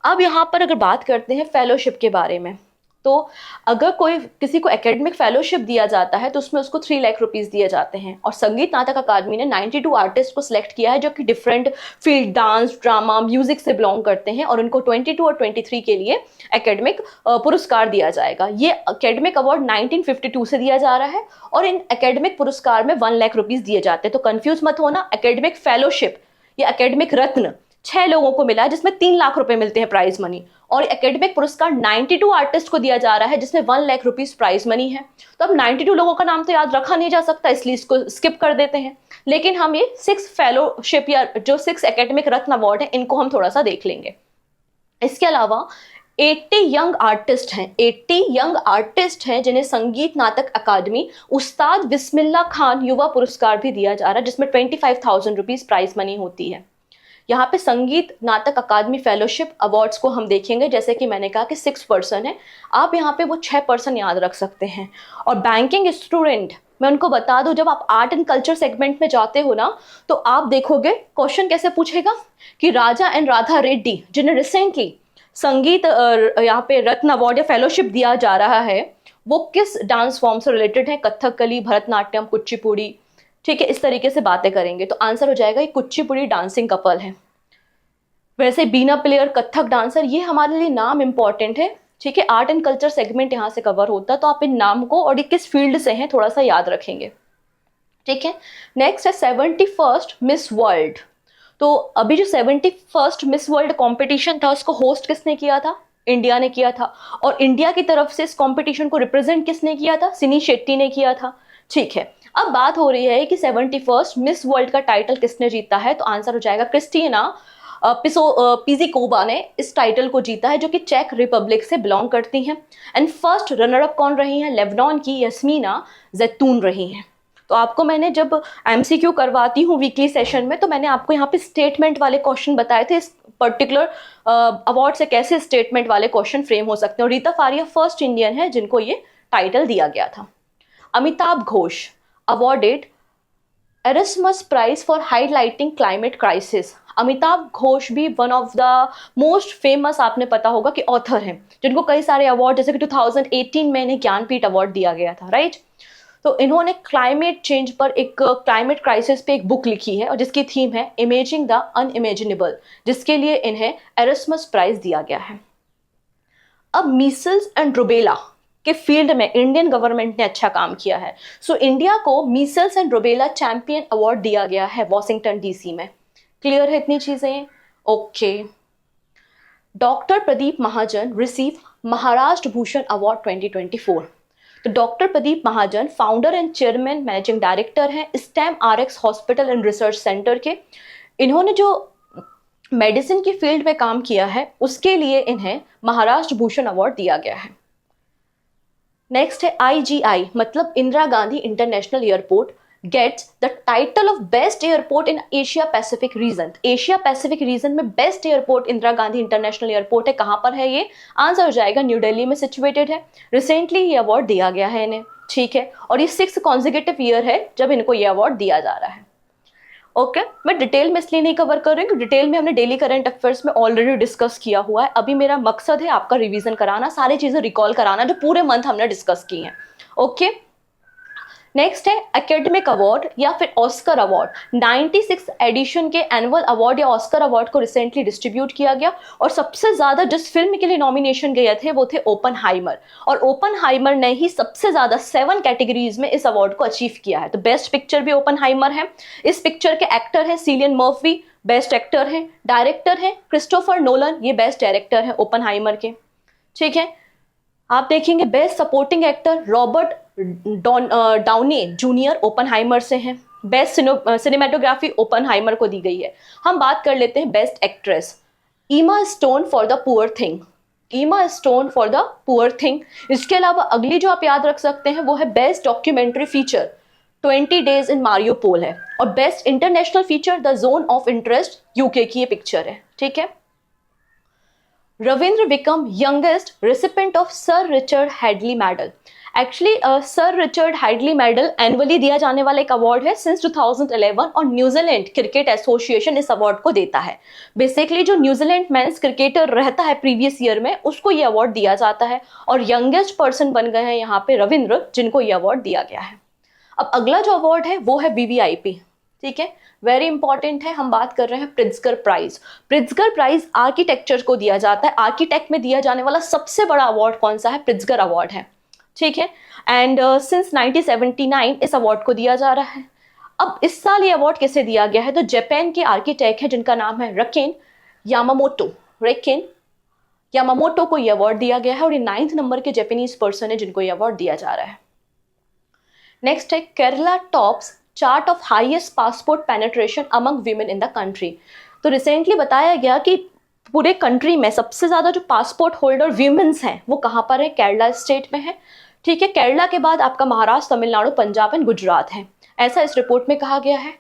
अब यहाँ पर अगर बात करते हैं फेलोशिप के बारे में, तो अगर कोई किसी को एकेडमिक फेलोशिप दिया जाता है तो उसमें उसको 3 लाख रुपीस दिए जाते हैं, और संगीत नाटक अकादमी ने 92 आर्टिस्ट को सिलेक्ट किया है जो कि different field, dance, drama, music से बिलोंग करते हैं, और उनको 22 और 23 के लिए एकेडमिक पुरस्कार दिया जाएगा। ये एकेडमिक अवार्ड 1952 से दिया जा रहा है, और इन एकेडमिक पुरस्कार में 1 लाख रुपीस दिए जाते हैं। तो कंफ्यूज मत होना, एकेडमिक फेलोशिप या एकेडमिक रत्न 6 लोगों को मिला है जिसमें 3 लाख रुपए मिलते हैं प्राइज मनी, और एकेडमिक पुरस्कार 92 आर्टिस्ट को दिया जा रहा है जिसमें 1 लाख रुपीस प्राइज मनी है। तो अब 92 लोगों का नाम तो याद रखा नहीं जा सकता, इसलिए इसको स्किप कर देते हैं, लेकिन हम ये 6 फेलोशिप या जो 6 एकेडमिक रत्न अवार्ड है इनको हम थोड़ा सा देख लेंगे। इसके अलावा 80 यंग आर्टिस्ट हैं, 80 यंग आर्टिस्ट हैं जिन्हें संगीत नाटक अकादमी उस्ताद बिस्मिल्ला खान युवा पुरस्कार भी दिया जा रहा है, जिसमें 25,000 रुपीज प्राइज मनी होती है। यहाँ पे संगीत नाटक अकादमी फेलोशिप अवार्ड्स को हम देखेंगे, जैसे कि मैंने कहा कि 6 पर्सन है, आप यहाँ पे वो 6 पर्सन याद रख सकते हैं। और बैंकिंग स्टूडेंट, मैं उनको बता दूं, जब आप आर्ट एंड कल्चर सेगमेंट में जाते हो ना, तो आप देखोगे क्वेश्चन कैसे पूछेगा कि राजा एंड राधा रेड्डी जिन्हें रिसेंटली संगीत यहाँ पे रत्न अवार्ड या फेलोशिप दिया जा रहा है, वो किस डांस फॉर्म से रिलेटेड है? कथकली, भरतनाट्यम, कुचिपुड़ी। ठीक है, इस तरीके से बातें करेंगे तो आंसर हो जाएगा ये कुचिपुड़ी डांसिंग कपल है। वैसे बीना प्लेयर, कथक डांसर, ये हमारे लिए नाम इंपॉर्टेंट है। ठीक है, आर्ट एंड कल्चर सेगमेंट यहाँ से कवर होता है, तो आप इन नाम को और ये किस फील्ड से हैं थोड़ा सा याद रखेंगे। ठीक है, नेक्स्ट है 71st मिस वर्ल्ड। तो अभी जो 71st मिस वर्ल्ड कॉम्पिटिशन था उसको होस्ट किसने किया था? इंडिया ने किया था, और इंडिया की तरफ से इस कॉम्पिटिशन को रिप्रेजेंट किसने किया था? सिनी शेट्टी ने किया था। ठीक है, अब बात हो रही है कि 71st मिस वर्ल्ड का टाइटल किसने जीता है, तो आंसर हो जाएगा क्रिस्टीना पिज़िकोवा ने इस टाइटल को जीता है, जो कि चेक रिपब्लिक से बिलोंग करती हैं। एंड फर्स्ट रनर अप कौन रही हैं, लेबनान की यस्मीना जैतून रही हैं। तो आपको मैंने जब एमसीक्यू करवाती हूँ वीकली सेशन में, तो मैंने आपको यहाँ पे स्टेटमेंट वाले क्वेश्चन बताए थे, इस पर्टिकुलर अवार्ड से कैसे स्टेटमेंट वाले क्वेश्चन फ्रेम हो सकते हैं। और रीता फारिया फर्स्ट इंडियन है जिनको ये टाइटल दिया गया था। Amitav Ghosh awarded Erasmus prize for highlighting climate crisis. Amitav Ghosh भी one of the most famous, आपने पता होगा कि ऑथर हैं, जिनको कई सारे अवार्ड, जैसे कि 2018 में इन्हें ज्ञानपीठ अवार्ड दिया गया था, राइट। तो इन्होंने क्लाइमेट चेंज पर एक क्लाइमेट क्राइसिस पे एक बुक लिखी है और जिसकी थीम है इमेजिंग द अनइमेजिनेबल, जिसके लिए इन्हें एरस्मस प्राइज दिया गया है। अब मीसल्स एंड रुबेला के फील्ड में इंडियन गवर्नमेंट ने अच्छा काम किया है। सो इंडिया को Meselson and rubella champion award दिया गया है वॉशिंगटन डीसी में। क्लियर है इतनी चीजें? Okay. Doctor Pradeep Mahajan receive Maharashtra Bhushan award 2024। तो doctor Pradeep Mahajan founder and chairman managing director हैं stem RX hospital and research centre के। इन्होंने जो मेडिसिन की फील्ड में काम किया है उसके लिए इन्हें महाराष्ट्र भूषण अवार्ड दिया गया है। नेक्स्ट है IGI, मतलब Indira Gandhi international airport gets the title of best airport in Asia Pacific region. Asia Pacific region में best airport Indira Gandhi international airport है। कहां पर है ये? आंसर हो जाएगा न्यू दिल्ली में सिचुएटेड है। रिसेंटली ये अवार्ड दिया गया है इन्हें, ठीक है। और ये 6th कॉन्जिक्यूटिव ईयर है जब इनको ये अवार्ड दिया जा रहा है। ओके, मैं डिटेल में इसलिए नहीं कवर कर रही हूँ, डिटेल में हमने डेली करंट अफेयर्स में ऑलरेडी डिस्कस किया हुआ है। अभी मेरा मकसद है आपका रिवीजन कराना, सारी चीजें रिकॉल कराना जो पूरे मंथ हमने डिस्कस की हैं। ओके, नेक्स्ट है एकेडमिक अवार्ड या फिर ऑस्कर अवार्ड। 96 एडिशन के एनुअल अवार्ड या ऑस्कर अवार्ड को रिसेंटली डिस्ट्रीब्यूट किया गया और सबसे ज्यादा जिस फिल्म के लिए नॉमिनेशन गए थे वो थे ओपनहाइमर, और ओपनहाइमर ने ही सबसे ज्यादा 7 कैटेगरीज में इस अवार्ड को अचीव किया है। तो बेस्ट पिक्चर भी ओपनहाइमर है। इस पिक्चर के एक्टर है सिलियन मर्फी, बेस्ट एक्टर है। डायरेक्टर है क्रिस्टोफर नोलन, ये बेस्ट डायरेक्टर है ओपनहाइमर के, ठीक है। आप देखेंगे best supporting actor Robert Downey junior Oppenheimer से हैं। बेस्ट सिनेमेटोग्राफी ओपनहाइमर को दी गई है। हम बात कर लेते हैं best actress, Emma Stone for the poor thing. Emma Stone for the poor thing. इसके अलावा अगली जो आप याद रख सकते हैं वो है best documentary feature 20 days in Mariupol है। और best international feature the zone of interest UK की ये पिक्चर है, ठीक है। Ravindra become youngest recipient of sir Richard Hadley medal. Actually sir Richard Hadley medal annually दिया जाने वाला एक अवार्ड है सिंस 2011 और न्यूजीलैंड क्रिकेट एसोसिएशन इस अवार्ड को देता है। बेसिकली जो न्यूजीलैंड मेंस क्रिकेटर रहता है प्रीवियस ईयर में उसको ये अवार्ड दिया जाता है और यंगेस्ट पर्सन बन गए हैं यहाँ पे रविंद्र, जिनको ये अवार्ड दिया गया है। अब अगला जो अवार्ड है वो है VVIP, ठीक है, वेरी इंपॉर्टेंट है। हम बात कर रहे हैं Pritzker prize. Pritzker prize architecture को दिया जाता है। आर्किटेक्ट में दिया जाने वाला सबसे बड़ा अवार्ड कौन सा है? प्रिट्जकर अवार्ड है, ठीक है। एंड सिंस 1979 इस अवार्ड को दिया जा रहा है। अब इस साल ये अवार्ड किसे दिया गया है? तो जापान के आर्किटेक्ट है जिनका नाम है रेकेन यामामोटो को ये अवार्ड दिया गया है और ये 9th नंबर के जापानीज पर्सन है जिनको ये अवार्ड दिया जा रहा है। नेक्स्ट है Kerala tops chart of highest passport penetration among women in the country. तो रिसेंटली बताया गया कि पूरे कंट्री में सबसे ज्यादा जो पासपोर्ट होल्डर वीमेन्स हैं वो कहाँ पर है? केरला स्टेट में है, ठीक है। केरला के बाद आपका महाराष्ट्र, तमिलनाडु, पंजाब एंड गुजरात है, ऐसा इस रिपोर्ट में कहा गया है।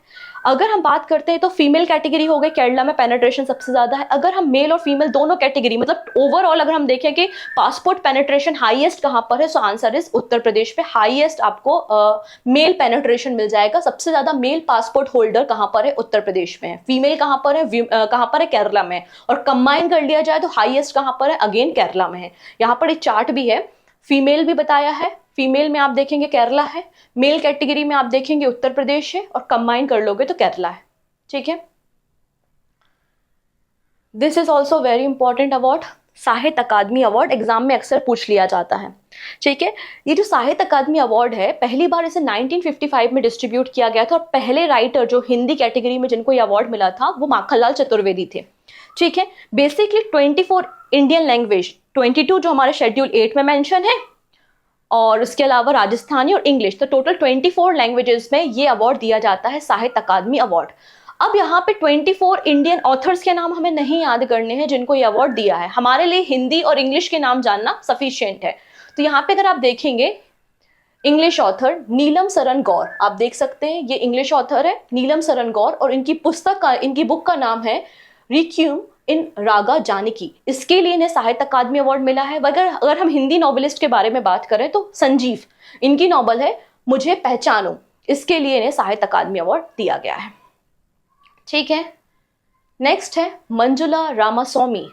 अगर हम बात करते हैं तो फीमेल कैटेगरी हो गई, केरला में पेनिट्रेशन सबसे ज्यादा है। अगर हम मेल और फीमेल दोनों कैटेगरी मतलब ओवरऑल अगर हम देखें कि पासपोर्ट पेनिट्रेशन हाईएस्ट कहां पर है, so answer is Uttar Pradesh पे हाईएस्ट आपको मेल पेनिट्रेशन मिल जाएगा। सबसे ज्यादा मेल पासपोर्ट होल्डर कहां पर है? उत्तर प्रदेश में है। फीमेल कहां पर है? कहां पर है? केरला में। और कंबाइन कर लिया जाए तो हाईएस्ट कहां पर है? अगेन केरला में है। यहाँ पर एक चार्ट भी है, फीमेल भी बताया है, फीमेल में आप देखेंगे केरला है, मेल कैटेगरी में आप देखेंगे उत्तर प्रदेश है और कंबाइन कर लोगे तो केरला है, ठीक है। This is also very important award, साहित्य अकादमी अवार्ड, एग्जाम में अक्सर पूछ लिया जाता है, ठीक है। ये जो साहित्य अकादमी अवार्ड है पहली बार इसे 1955 में डिस्ट्रीब्यूट किया गया था और पहले राइटर जो हिंदी कैटेगरी में जिनको ये अवार्ड मिला था वो माखनलाल चतुर्वेदी थे, ठीक है। बेसिकली 24 इंडियन लैंग्वेज, 22 जो हमारे शेड्यूल 8 में मेंशन है और उसके अलावा राजस्थानी और इंग्लिश, तो टोटल 24 लैंग्वेजेस में ये अवार्ड दिया जाता है, साहित्य अकादमी अवार्ड। अब यहाँ पे 24 इंडियन ऑथर्स के नाम हमें नहीं याद करने हैं जिनको ये अवार्ड दिया है, हमारे लिए हिंदी और इंग्लिश के नाम जानना सफिशिएंट है। तो यहाँ पे अगर आप देखेंगे इंग्लिश ऑथर नीलम सरन गौर, आप देख सकते हैं ये इंग्लिश ऑथर है नीलम सरन गौर, और इनकी पुस्तक का, इनकी बुक का नाम है रिक्यूम इन रागा जानकी, इसके लिए इन्हें साहित्य अकादमी अवार्ड मिला है। अगर हम हिंदी नॉवेलिस्ट के बारे में बात करें तो संजीव, इनकी नॉवल है मुझे पहचानो, इसके लिए इन्हें साहित्य अकादमी अवार्ड दिया गया है। ठीक है, नेक्स्ट है Manjula Ramaswamy,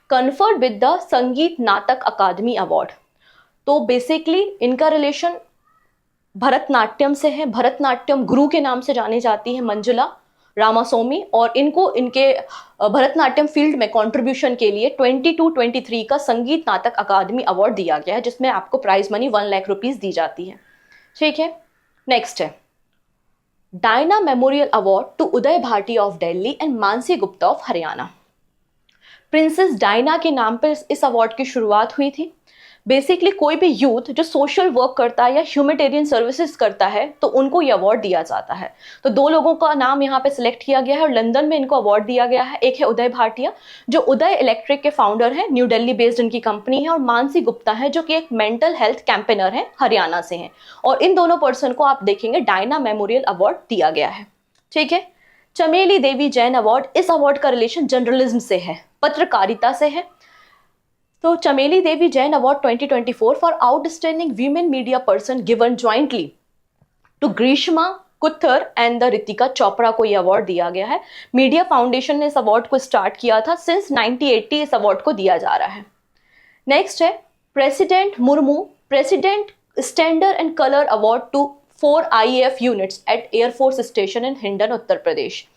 conferred with the Sangeet Natak Akademi award. तो बेसिकली इनका रिलेशन भरतनाट्यम से है, भरतनाट्यम गुरु के नाम से जानी जाती है मंजुला रामास्वामी, और इनको इनके भरतनाट्यम फील्ड में कंट्रीब्यूशन के लिए 22-23 का संगीत नाटक अकादमी अवार्ड दिया गया है, जिसमें आपको प्राइज मनी 1 लाख रुपीज दी जाती है। ठीक है, नेक्स्ट है Diana memorial award to Uday Bhati of Delhi and Mansi Gupta of Haryana. Princess Diana के नाम पर इस अवार्ड की शुरुआत हुई थी। बेसिकली कोई भी यूथ जो सोशल वर्क करता है या ह्यूमैनिटेरियन सर्विसेज करता है तो उनको ये अवार्ड दिया जाता है। तो 2 लोगों का नाम यहाँ पे सिलेक्ट किया गया है और लंदन में इनको अवार्ड दिया गया है। एक है उदय भाटिया जो उदय इलेक्ट्रिक के फाउंडर हैं, न्यू दिल्ली बेस्ड इनकी कंपनी है, और मानसी गुप्ता है जो कि एक मेंटल हेल्थ कैंपेनर है, हरियाणा से हैं, और इन दोनों पर्सन को आप देखेंगे डायना मेमोरियल अवार्ड दिया गया है। ठीक है, चमेली देवी जैन अवार्ड, इस अवार्ड का रिलेशन जर्नलिज्म से है, पत्रकारिता से है। तो Chameli Devi Jain award 2024 for outstanding women media person given jointly to Greeshma Kuthar and the Ritika Chopra को यह अवार्ड दिया गया है। मीडिया फाउंडेशन ने इस अवार्ड को स्टार्ट किया था, सिंस 1980 इस अवार्ड को दिया जा रहा है। नेक्स्ट है president Murmu president standard and colour award to 4 IAF units at air force station in Hindon, Uttar Pradesh.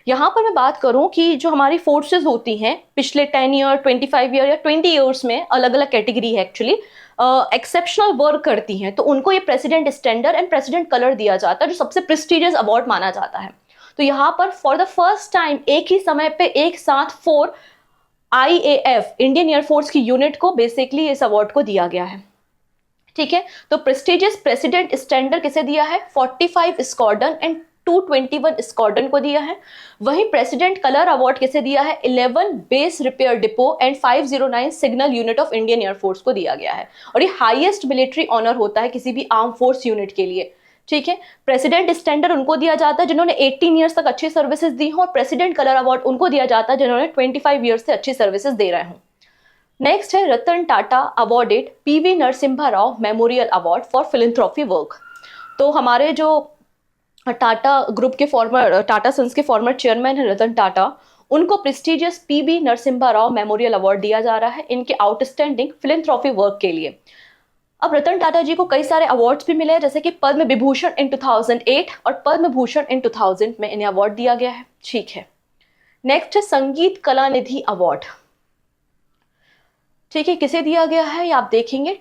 यहाँ पर मैं बात करूं कि जो हमारी फोर्सेस होती हैं पिछले 10 ईयर, 25 ईयर या 20 ईयर्स में, अलग अलग कैटेगरी है एक्चुअली, एक्सेप्शनल वर्क करती हैं, तो उनको ये president standard and president colour दिया जाता है, जो सबसे प्रेस्टिजियस अवार्ड माना जाता है। तो यहाँ पर फॉर द फर्स्ट टाइम एक ही समय पे एक साथ 4 IAF इंडियन एयरफोर्स की यूनिट को बेसिकली इस अवार्ड को दिया गया है। ठीक है, तो प्रेस्टिजियस प्रेसिडेंट स्टैंडर्ड किसे दिया है? 45 स्क्वाड्रन एंड 221 स्क्वाड्रन को दिया है। वहीं प्रेसिडेंट कलर अवार्ड किसे दिया है? 11 base repair depot and 509 signal unit of Indian air force को दिया गया है, और ये हाईएस्ट मिलिट्री ऑनर होता है किसी भी आर्म फोर्स यूनिट के लिए। ठीक है, प्रेसिडेंट स्टैंडर्ड उनको दिया जाता है जिन्होंने 18 ईयर्स तक अच्छी सर्विसेज दी हो, और प्रेसिडेंट कलर अवार्ड उनको दिया जाता है जिन्होंने 25 ईयर्स से अच्छी सर्विसेज दे रहे हों। नेक्स्ट है Ratan Tata awarded PV Narasimha Rao memorial award for philanthropy work. तो हमारे जो टाटा ग्रुप के फॉर्मर, टाटा सन्स के फॉर्मर चेयरमैन है रतन टाटा, उनको prestigious PV Narasimha Rao memorial award दिया जा रहा है इनके आउटस्टैंडिंग फिलैंथ्रोपी वर्क के लिए। अब रतन टाटा जी को कई सारे अवार्ड्स भी मिले हैं, जैसे कि पद्म विभूषण इन 2008 और पद्म भूषण इन 2000 में इन्हें अवार्ड दिया गया है। ठीक है, नेक्स्ट है संगीत कला निधि अवार्ड। ठीक है, किसे दिया गया है ये आप देखेंगे,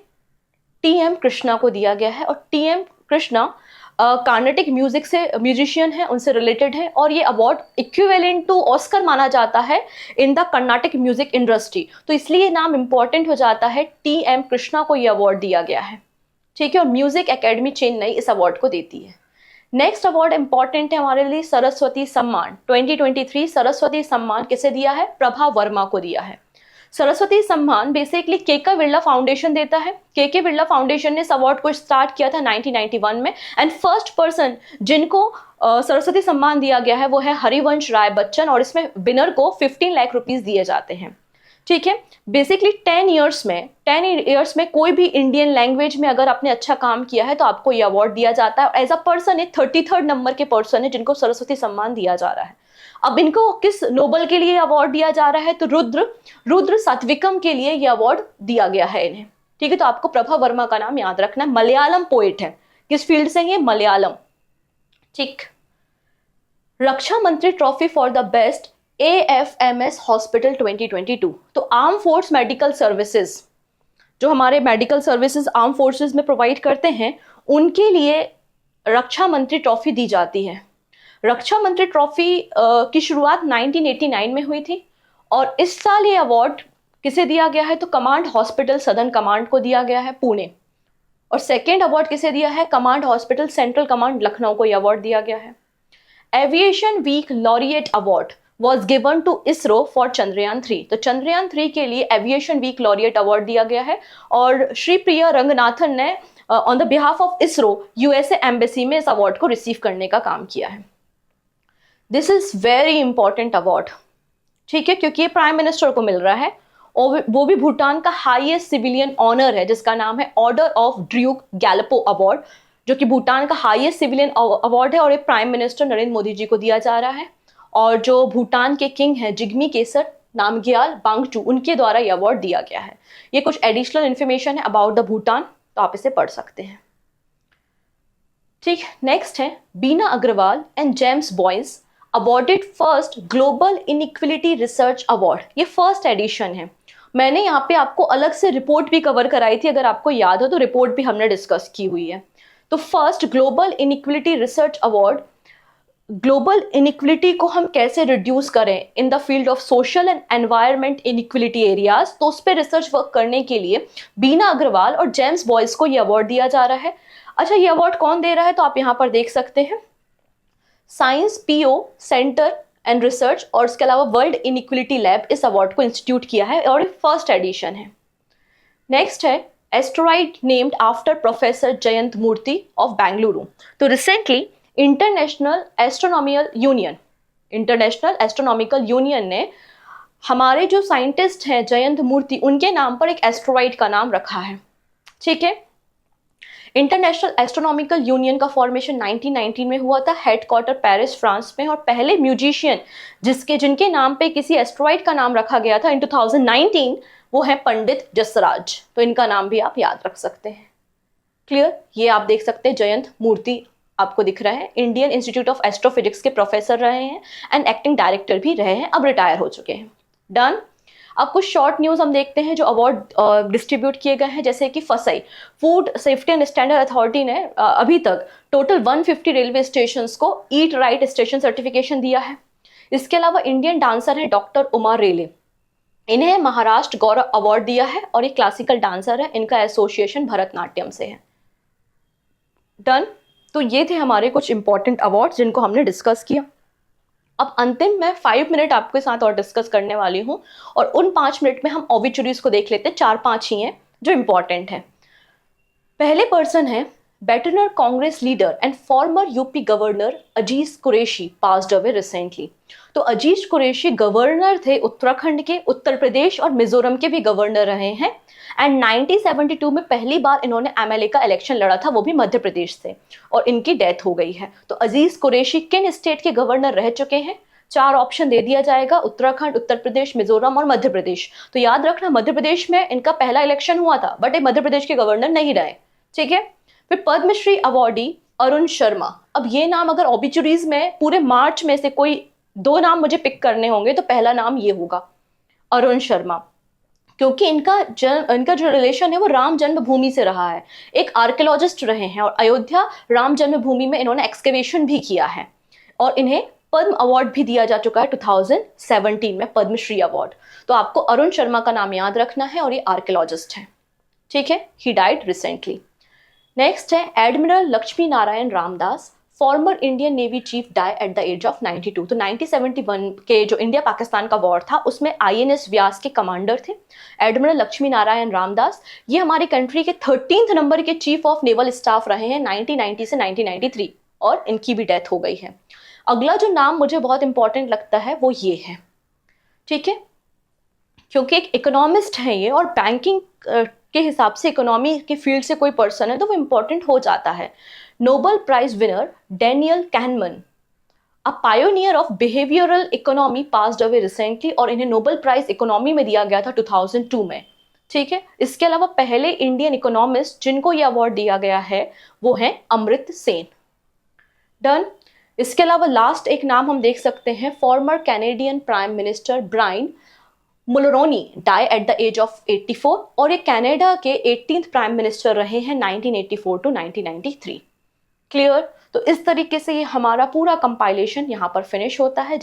TM कृष्णा को दिया गया है, और TM कृष्णा कार्नेटिक म्यूजिक से म्यूजिशियन है, उनसे रिलेटेड है, और ये अवार्ड इक्विवेलेंट टू ऑस्कर माना जाता है in the Carnatic music industry, तो इसलिए नाम इंपॉर्टेंट हो जाता है। TM कृष्णा को ये अवार्ड दिया गया है। ठीक है, और म्यूजिक एकेडमी चेन्नई इस अवार्ड को देती है। नेक्स्ट अवार्ड इंपॉर्टेंट है हमारे लिए, सरस्वती सम्मान 2023। सरस्वती सम्मान किसे दिया है? प्रभा वर्मा को दिया है। सरस्वती सम्मान बेसिकली केके बिरला फाउंडेशन देता है। केके बिरला फाउंडेशन ने इस अवार्ड को स्टार्ट किया था 1991 में, एंड फर्स्ट पर्सन जिनको सरस्वती सम्मान दिया गया है वो है हरिवंश राय बच्चन, और इसमें विनर को 15 लाख रुपीस दिए जाते हैं। ठीक है, बेसिकली 10 ईयर्स में कोई भी इंडियन लैंग्वेज में अगर आपने अच्छा काम किया है तो आपको ये अवार्ड दिया जाता है। एज अ पर्सन ये 33rd नंबर के पर्सन है जिनको सरस्वती सम्मान दिया जा रहा है। अब इनको किस नोबल के लिए अवार्ड दिया जा रहा है? तो रुद्र सात्विकम के लिए यह अवार्ड दिया गया है इन्हें। ठीक है, तो आपको प्रभा वर्मा का नाम याद रखना है, मलयालम पोएट है। किस फील्ड से? ये मलयालम। ठीक, रक्षा मंत्री trophy for the best AFMS hospital 2022। तो आर्म फोर्स मेडिकल सर्विसेज, जो हमारे मेडिकल सर्विसेज आर्म फोर्सेज में प्रोवाइड करते हैं, उनके लिए रक्षा मंत्री ट्रॉफी दी जाती है। रक्षा मंत्री ट्रॉफी की शुरुआत 1989 में हुई थी, और इस साल ये अवार्ड किसे दिया गया है? तो कमांड हॉस्पिटल सदर्न कमांड को दिया गया है, पुणे। और सेकेंड अवार्ड किसे दिया है? Command hospital central command Lucknow को यह अवार्ड दिया गया है। Aviation week laureate award was given to ISRO for Chandrayaan 3। तो चंद्रयान 3 के लिए एविएशन वीक लॉरिएट अवार्ड दिया गया है और श्री प्रिया रंगनाथन ने on the behalf of ISRO USA embassy में इस अवार्ड को रिसीव करने का काम किया है। This is very important award, ठीक है, क्योंकि ये प्राइम मिनिस्टर को मिल रहा है और वो भी भूटान का हाईएस्ट सिविलियन ऑनर है जिसका नाम है ऑर्डर ऑफ ड्रूक गैलपो अवार्ड, जो कि भूटान का हाईएस्ट सिविलियन अवार्ड है और ये प्राइम मिनिस्टर नरेंद्र मोदी जी को दिया जा रहा है। और जो भूटान के किंग हैं जिग्मी केसर नामग्याल वांगचू, उनके द्वारा ये अवार्ड दिया गया है। ये कुछ एडिशनल इंफॉर्मेशन है अबाउट द भूटान, तो आप इसे पढ़ सकते हैं। ठीक, नेक्स्ट है Bina Agarwal and James Boyce awarded first global inequality research award. ये फर्स्ट एडिशन है। मैंने यहाँ पे आपको अलग से रिपोर्ट भी कवर कराई थी, अगर आपको याद हो तो रिपोर्ट भी हमने डिस्कस की हुई है। तो first global inequality research award, global inequality को हम कैसे रिड्यूस करें in the field of social and environment inequality areas, तो उस पर रिसर्च वर्क करने के लिए बीना अग्रवाल और जेम्स बॉयस को ये अवार्ड दिया जा रहा है। अच्छा, ये अवार्ड कौन दे रहा है? तो आप यहाँ पर देख सकते हैं science po centre and research और इसके अलावा वर्ल्ड इनइक्वलिटी लैब इस अवार्ड को इंस्टीट्यूट किया है और फर्स्ट एडिशन है। नेक्स्ट है asteroid named after professor Jayant Murthy of Bengaluru. तो रिसेंटली इंटरनेशनल एस्ट्रोनॉमिकल यूनियन ने हमारे जो साइंटिस्ट हैं जयंत मूर्ति, उनके नाम पर एक एस्ट्रॉइड का नाम रखा है। ठीक है, इंटरनेशनल एस्ट्रोनॉमिकल यूनियन का फॉर्मेशन 1919 में हुआ था, हेडक्वार्टर पेरिस फ्रांस में, और पहले म्यूजिशियन जिनके नाम पे किसी एस्ट्रॉइड का नाम रखा गया था इन 2019 वो है पंडित जसराज। तो इनका नाम भी आप याद रख सकते हैं। क्लियर? ये आप देख सकते हैं जयंत मूर्ति आपको दिख रहा है, इंडियन इंस्टीट्यूट ऑफ एस्ट्रोफिजिक्स के प्रोफेसर रहे हैं एंड एक्टिंग डायरेक्टर भी रहे हैं, अब रिटायर हो चुके हैं। डन। अब कुछ शॉर्ट न्यूज हम देखते हैं जो अवार्ड डिस्ट्रीब्यूट किए गए हैं, जैसे कि फसाई food safety and standard authority ने अभी तक टोटल 150 रेलवे स्टेशन को ईट राइट स्टेशन सर्टिफिकेशन दिया है। इसके अलावा इंडियन डांसर है डॉक्टर उमा रेले, इन्हें महाराष्ट्र गौरव अवार्ड दिया है और ये क्लासिकल डांसर है, इनका एसोसिएशन भरतनाट्यम से है। डन। तो ये थे हमारे कुछ इंपॉर्टेंट अवार्ड जिनको हमने डिस्कस किया। अब अंतिम मैं 5 मिनट आपके साथ और डिस्कस करने वाली हूँ और उन 5 मिनट में हम ऑबिचुरीज को देख लेते हैं, 4-5 ही हैं जो इंपॉर्टेंट हैं। पहले पर्सन है veteran Congress leader and former UP governor Aziz Qureshi passed away recently. तो अजीज कुरैशी गवर्नर थे उत्तराखंड के, उत्तर प्रदेश और मिजोरम के भी गवर्नर रहे हैं एंड 1972 में पहली बार इन्होंने एमएलए का इलेक्शन लड़ा था, वो भी मध्य प्रदेश से, और इनकी डेथ हो गई है। तो अजीज कुरैशी किन स्टेट के गवर्नर रह चुके हैं? 4 ऑप्शन दे दिया जाएगा, उत्तराखंड, उत्तर प्रदेश, मिजोरम और मध्य प्रदेश। तो याद रखना मध्य प्रदेश में इनका पहला इलेक्शन हुआ था बट ये मध्य प्रदेश के गवर्नर नहीं रहे। ठीक है। फिर पद्मश्री अवार्डी अरुण शर्मा। अब ये नाम अगर ऑबिचुरीज में पूरे मार्च में से कोई 2 नाम मुझे पिक करने होंगे तो पहला नाम ये होगा, अरुण शर्मा, क्योंकि इनका जो रिलेशन है वो राम जन्मभूमि से रहा है। एक आर्कियोलॉजिस्ट रहे हैं और अयोध्या राम जन्मभूमि में इन्होंने एक्सकेवेशन भी किया है और इन्हें पद्म अवार्ड भी दिया जा चुका है 2017 में, पद्मश्री अवार्ड। तो आपको अरुण शर्मा का नाम याद रखना है और ये आर्कियोलॉजिस्ट है। ठीक है, ही डाइड रिसेंटली। नेक्स्ट है admiral Laxmi Narayan Ramdas, former Indian navy chief, die at the age of 92। तो 1971 के जो इंडिया पाकिस्तान का वॉर था उसमें INS व्यास के कमांडर थे एडमिरल लक्ष्मी नारायण रामदास। ये हमारी कंट्री के 13th नंबर के चीफ ऑफ नेवल स्टाफ रहे हैं 1990 से 1993 और इनकी भी डेथ हो गई है। अगला जो नाम मुझे बहुत इंपॉर्टेंट लगता है वो ये है, ठीक है, क्योंकि एक इकोनॉमिस्ट है ये और बैंकिंग के हिसाब से इकोनॉमी के फील्ड से कोई पर्सन है तो वो इंपॉर्टेंट हो जाता है। Nobel prize winner Daniel Kahneman, a pioneer of behavioural economy, passed away recently और इन्हें नोबेल प्राइज इकोनॉमी में दिया गया था 2002 में। ठीक है। इसके अलावा पहले इंडियन इकोनॉमिस्ट जिनको ये अवार्ड दिया गया है वो है अमृत सेन। डन। इसके अलावा लास्ट एक नाम हम देख सकते हैं, former Canadian prime minister Brian Mulroney, die at the age of 84 और ये कनाडा के 18th प्राइम मिनिस्टर रहे हैं 1984 टू 1993। क्लियर? तो इस तरीके से ये हमारा पूरा कंपाइलेशन यहाँ पर फिनिश होता है।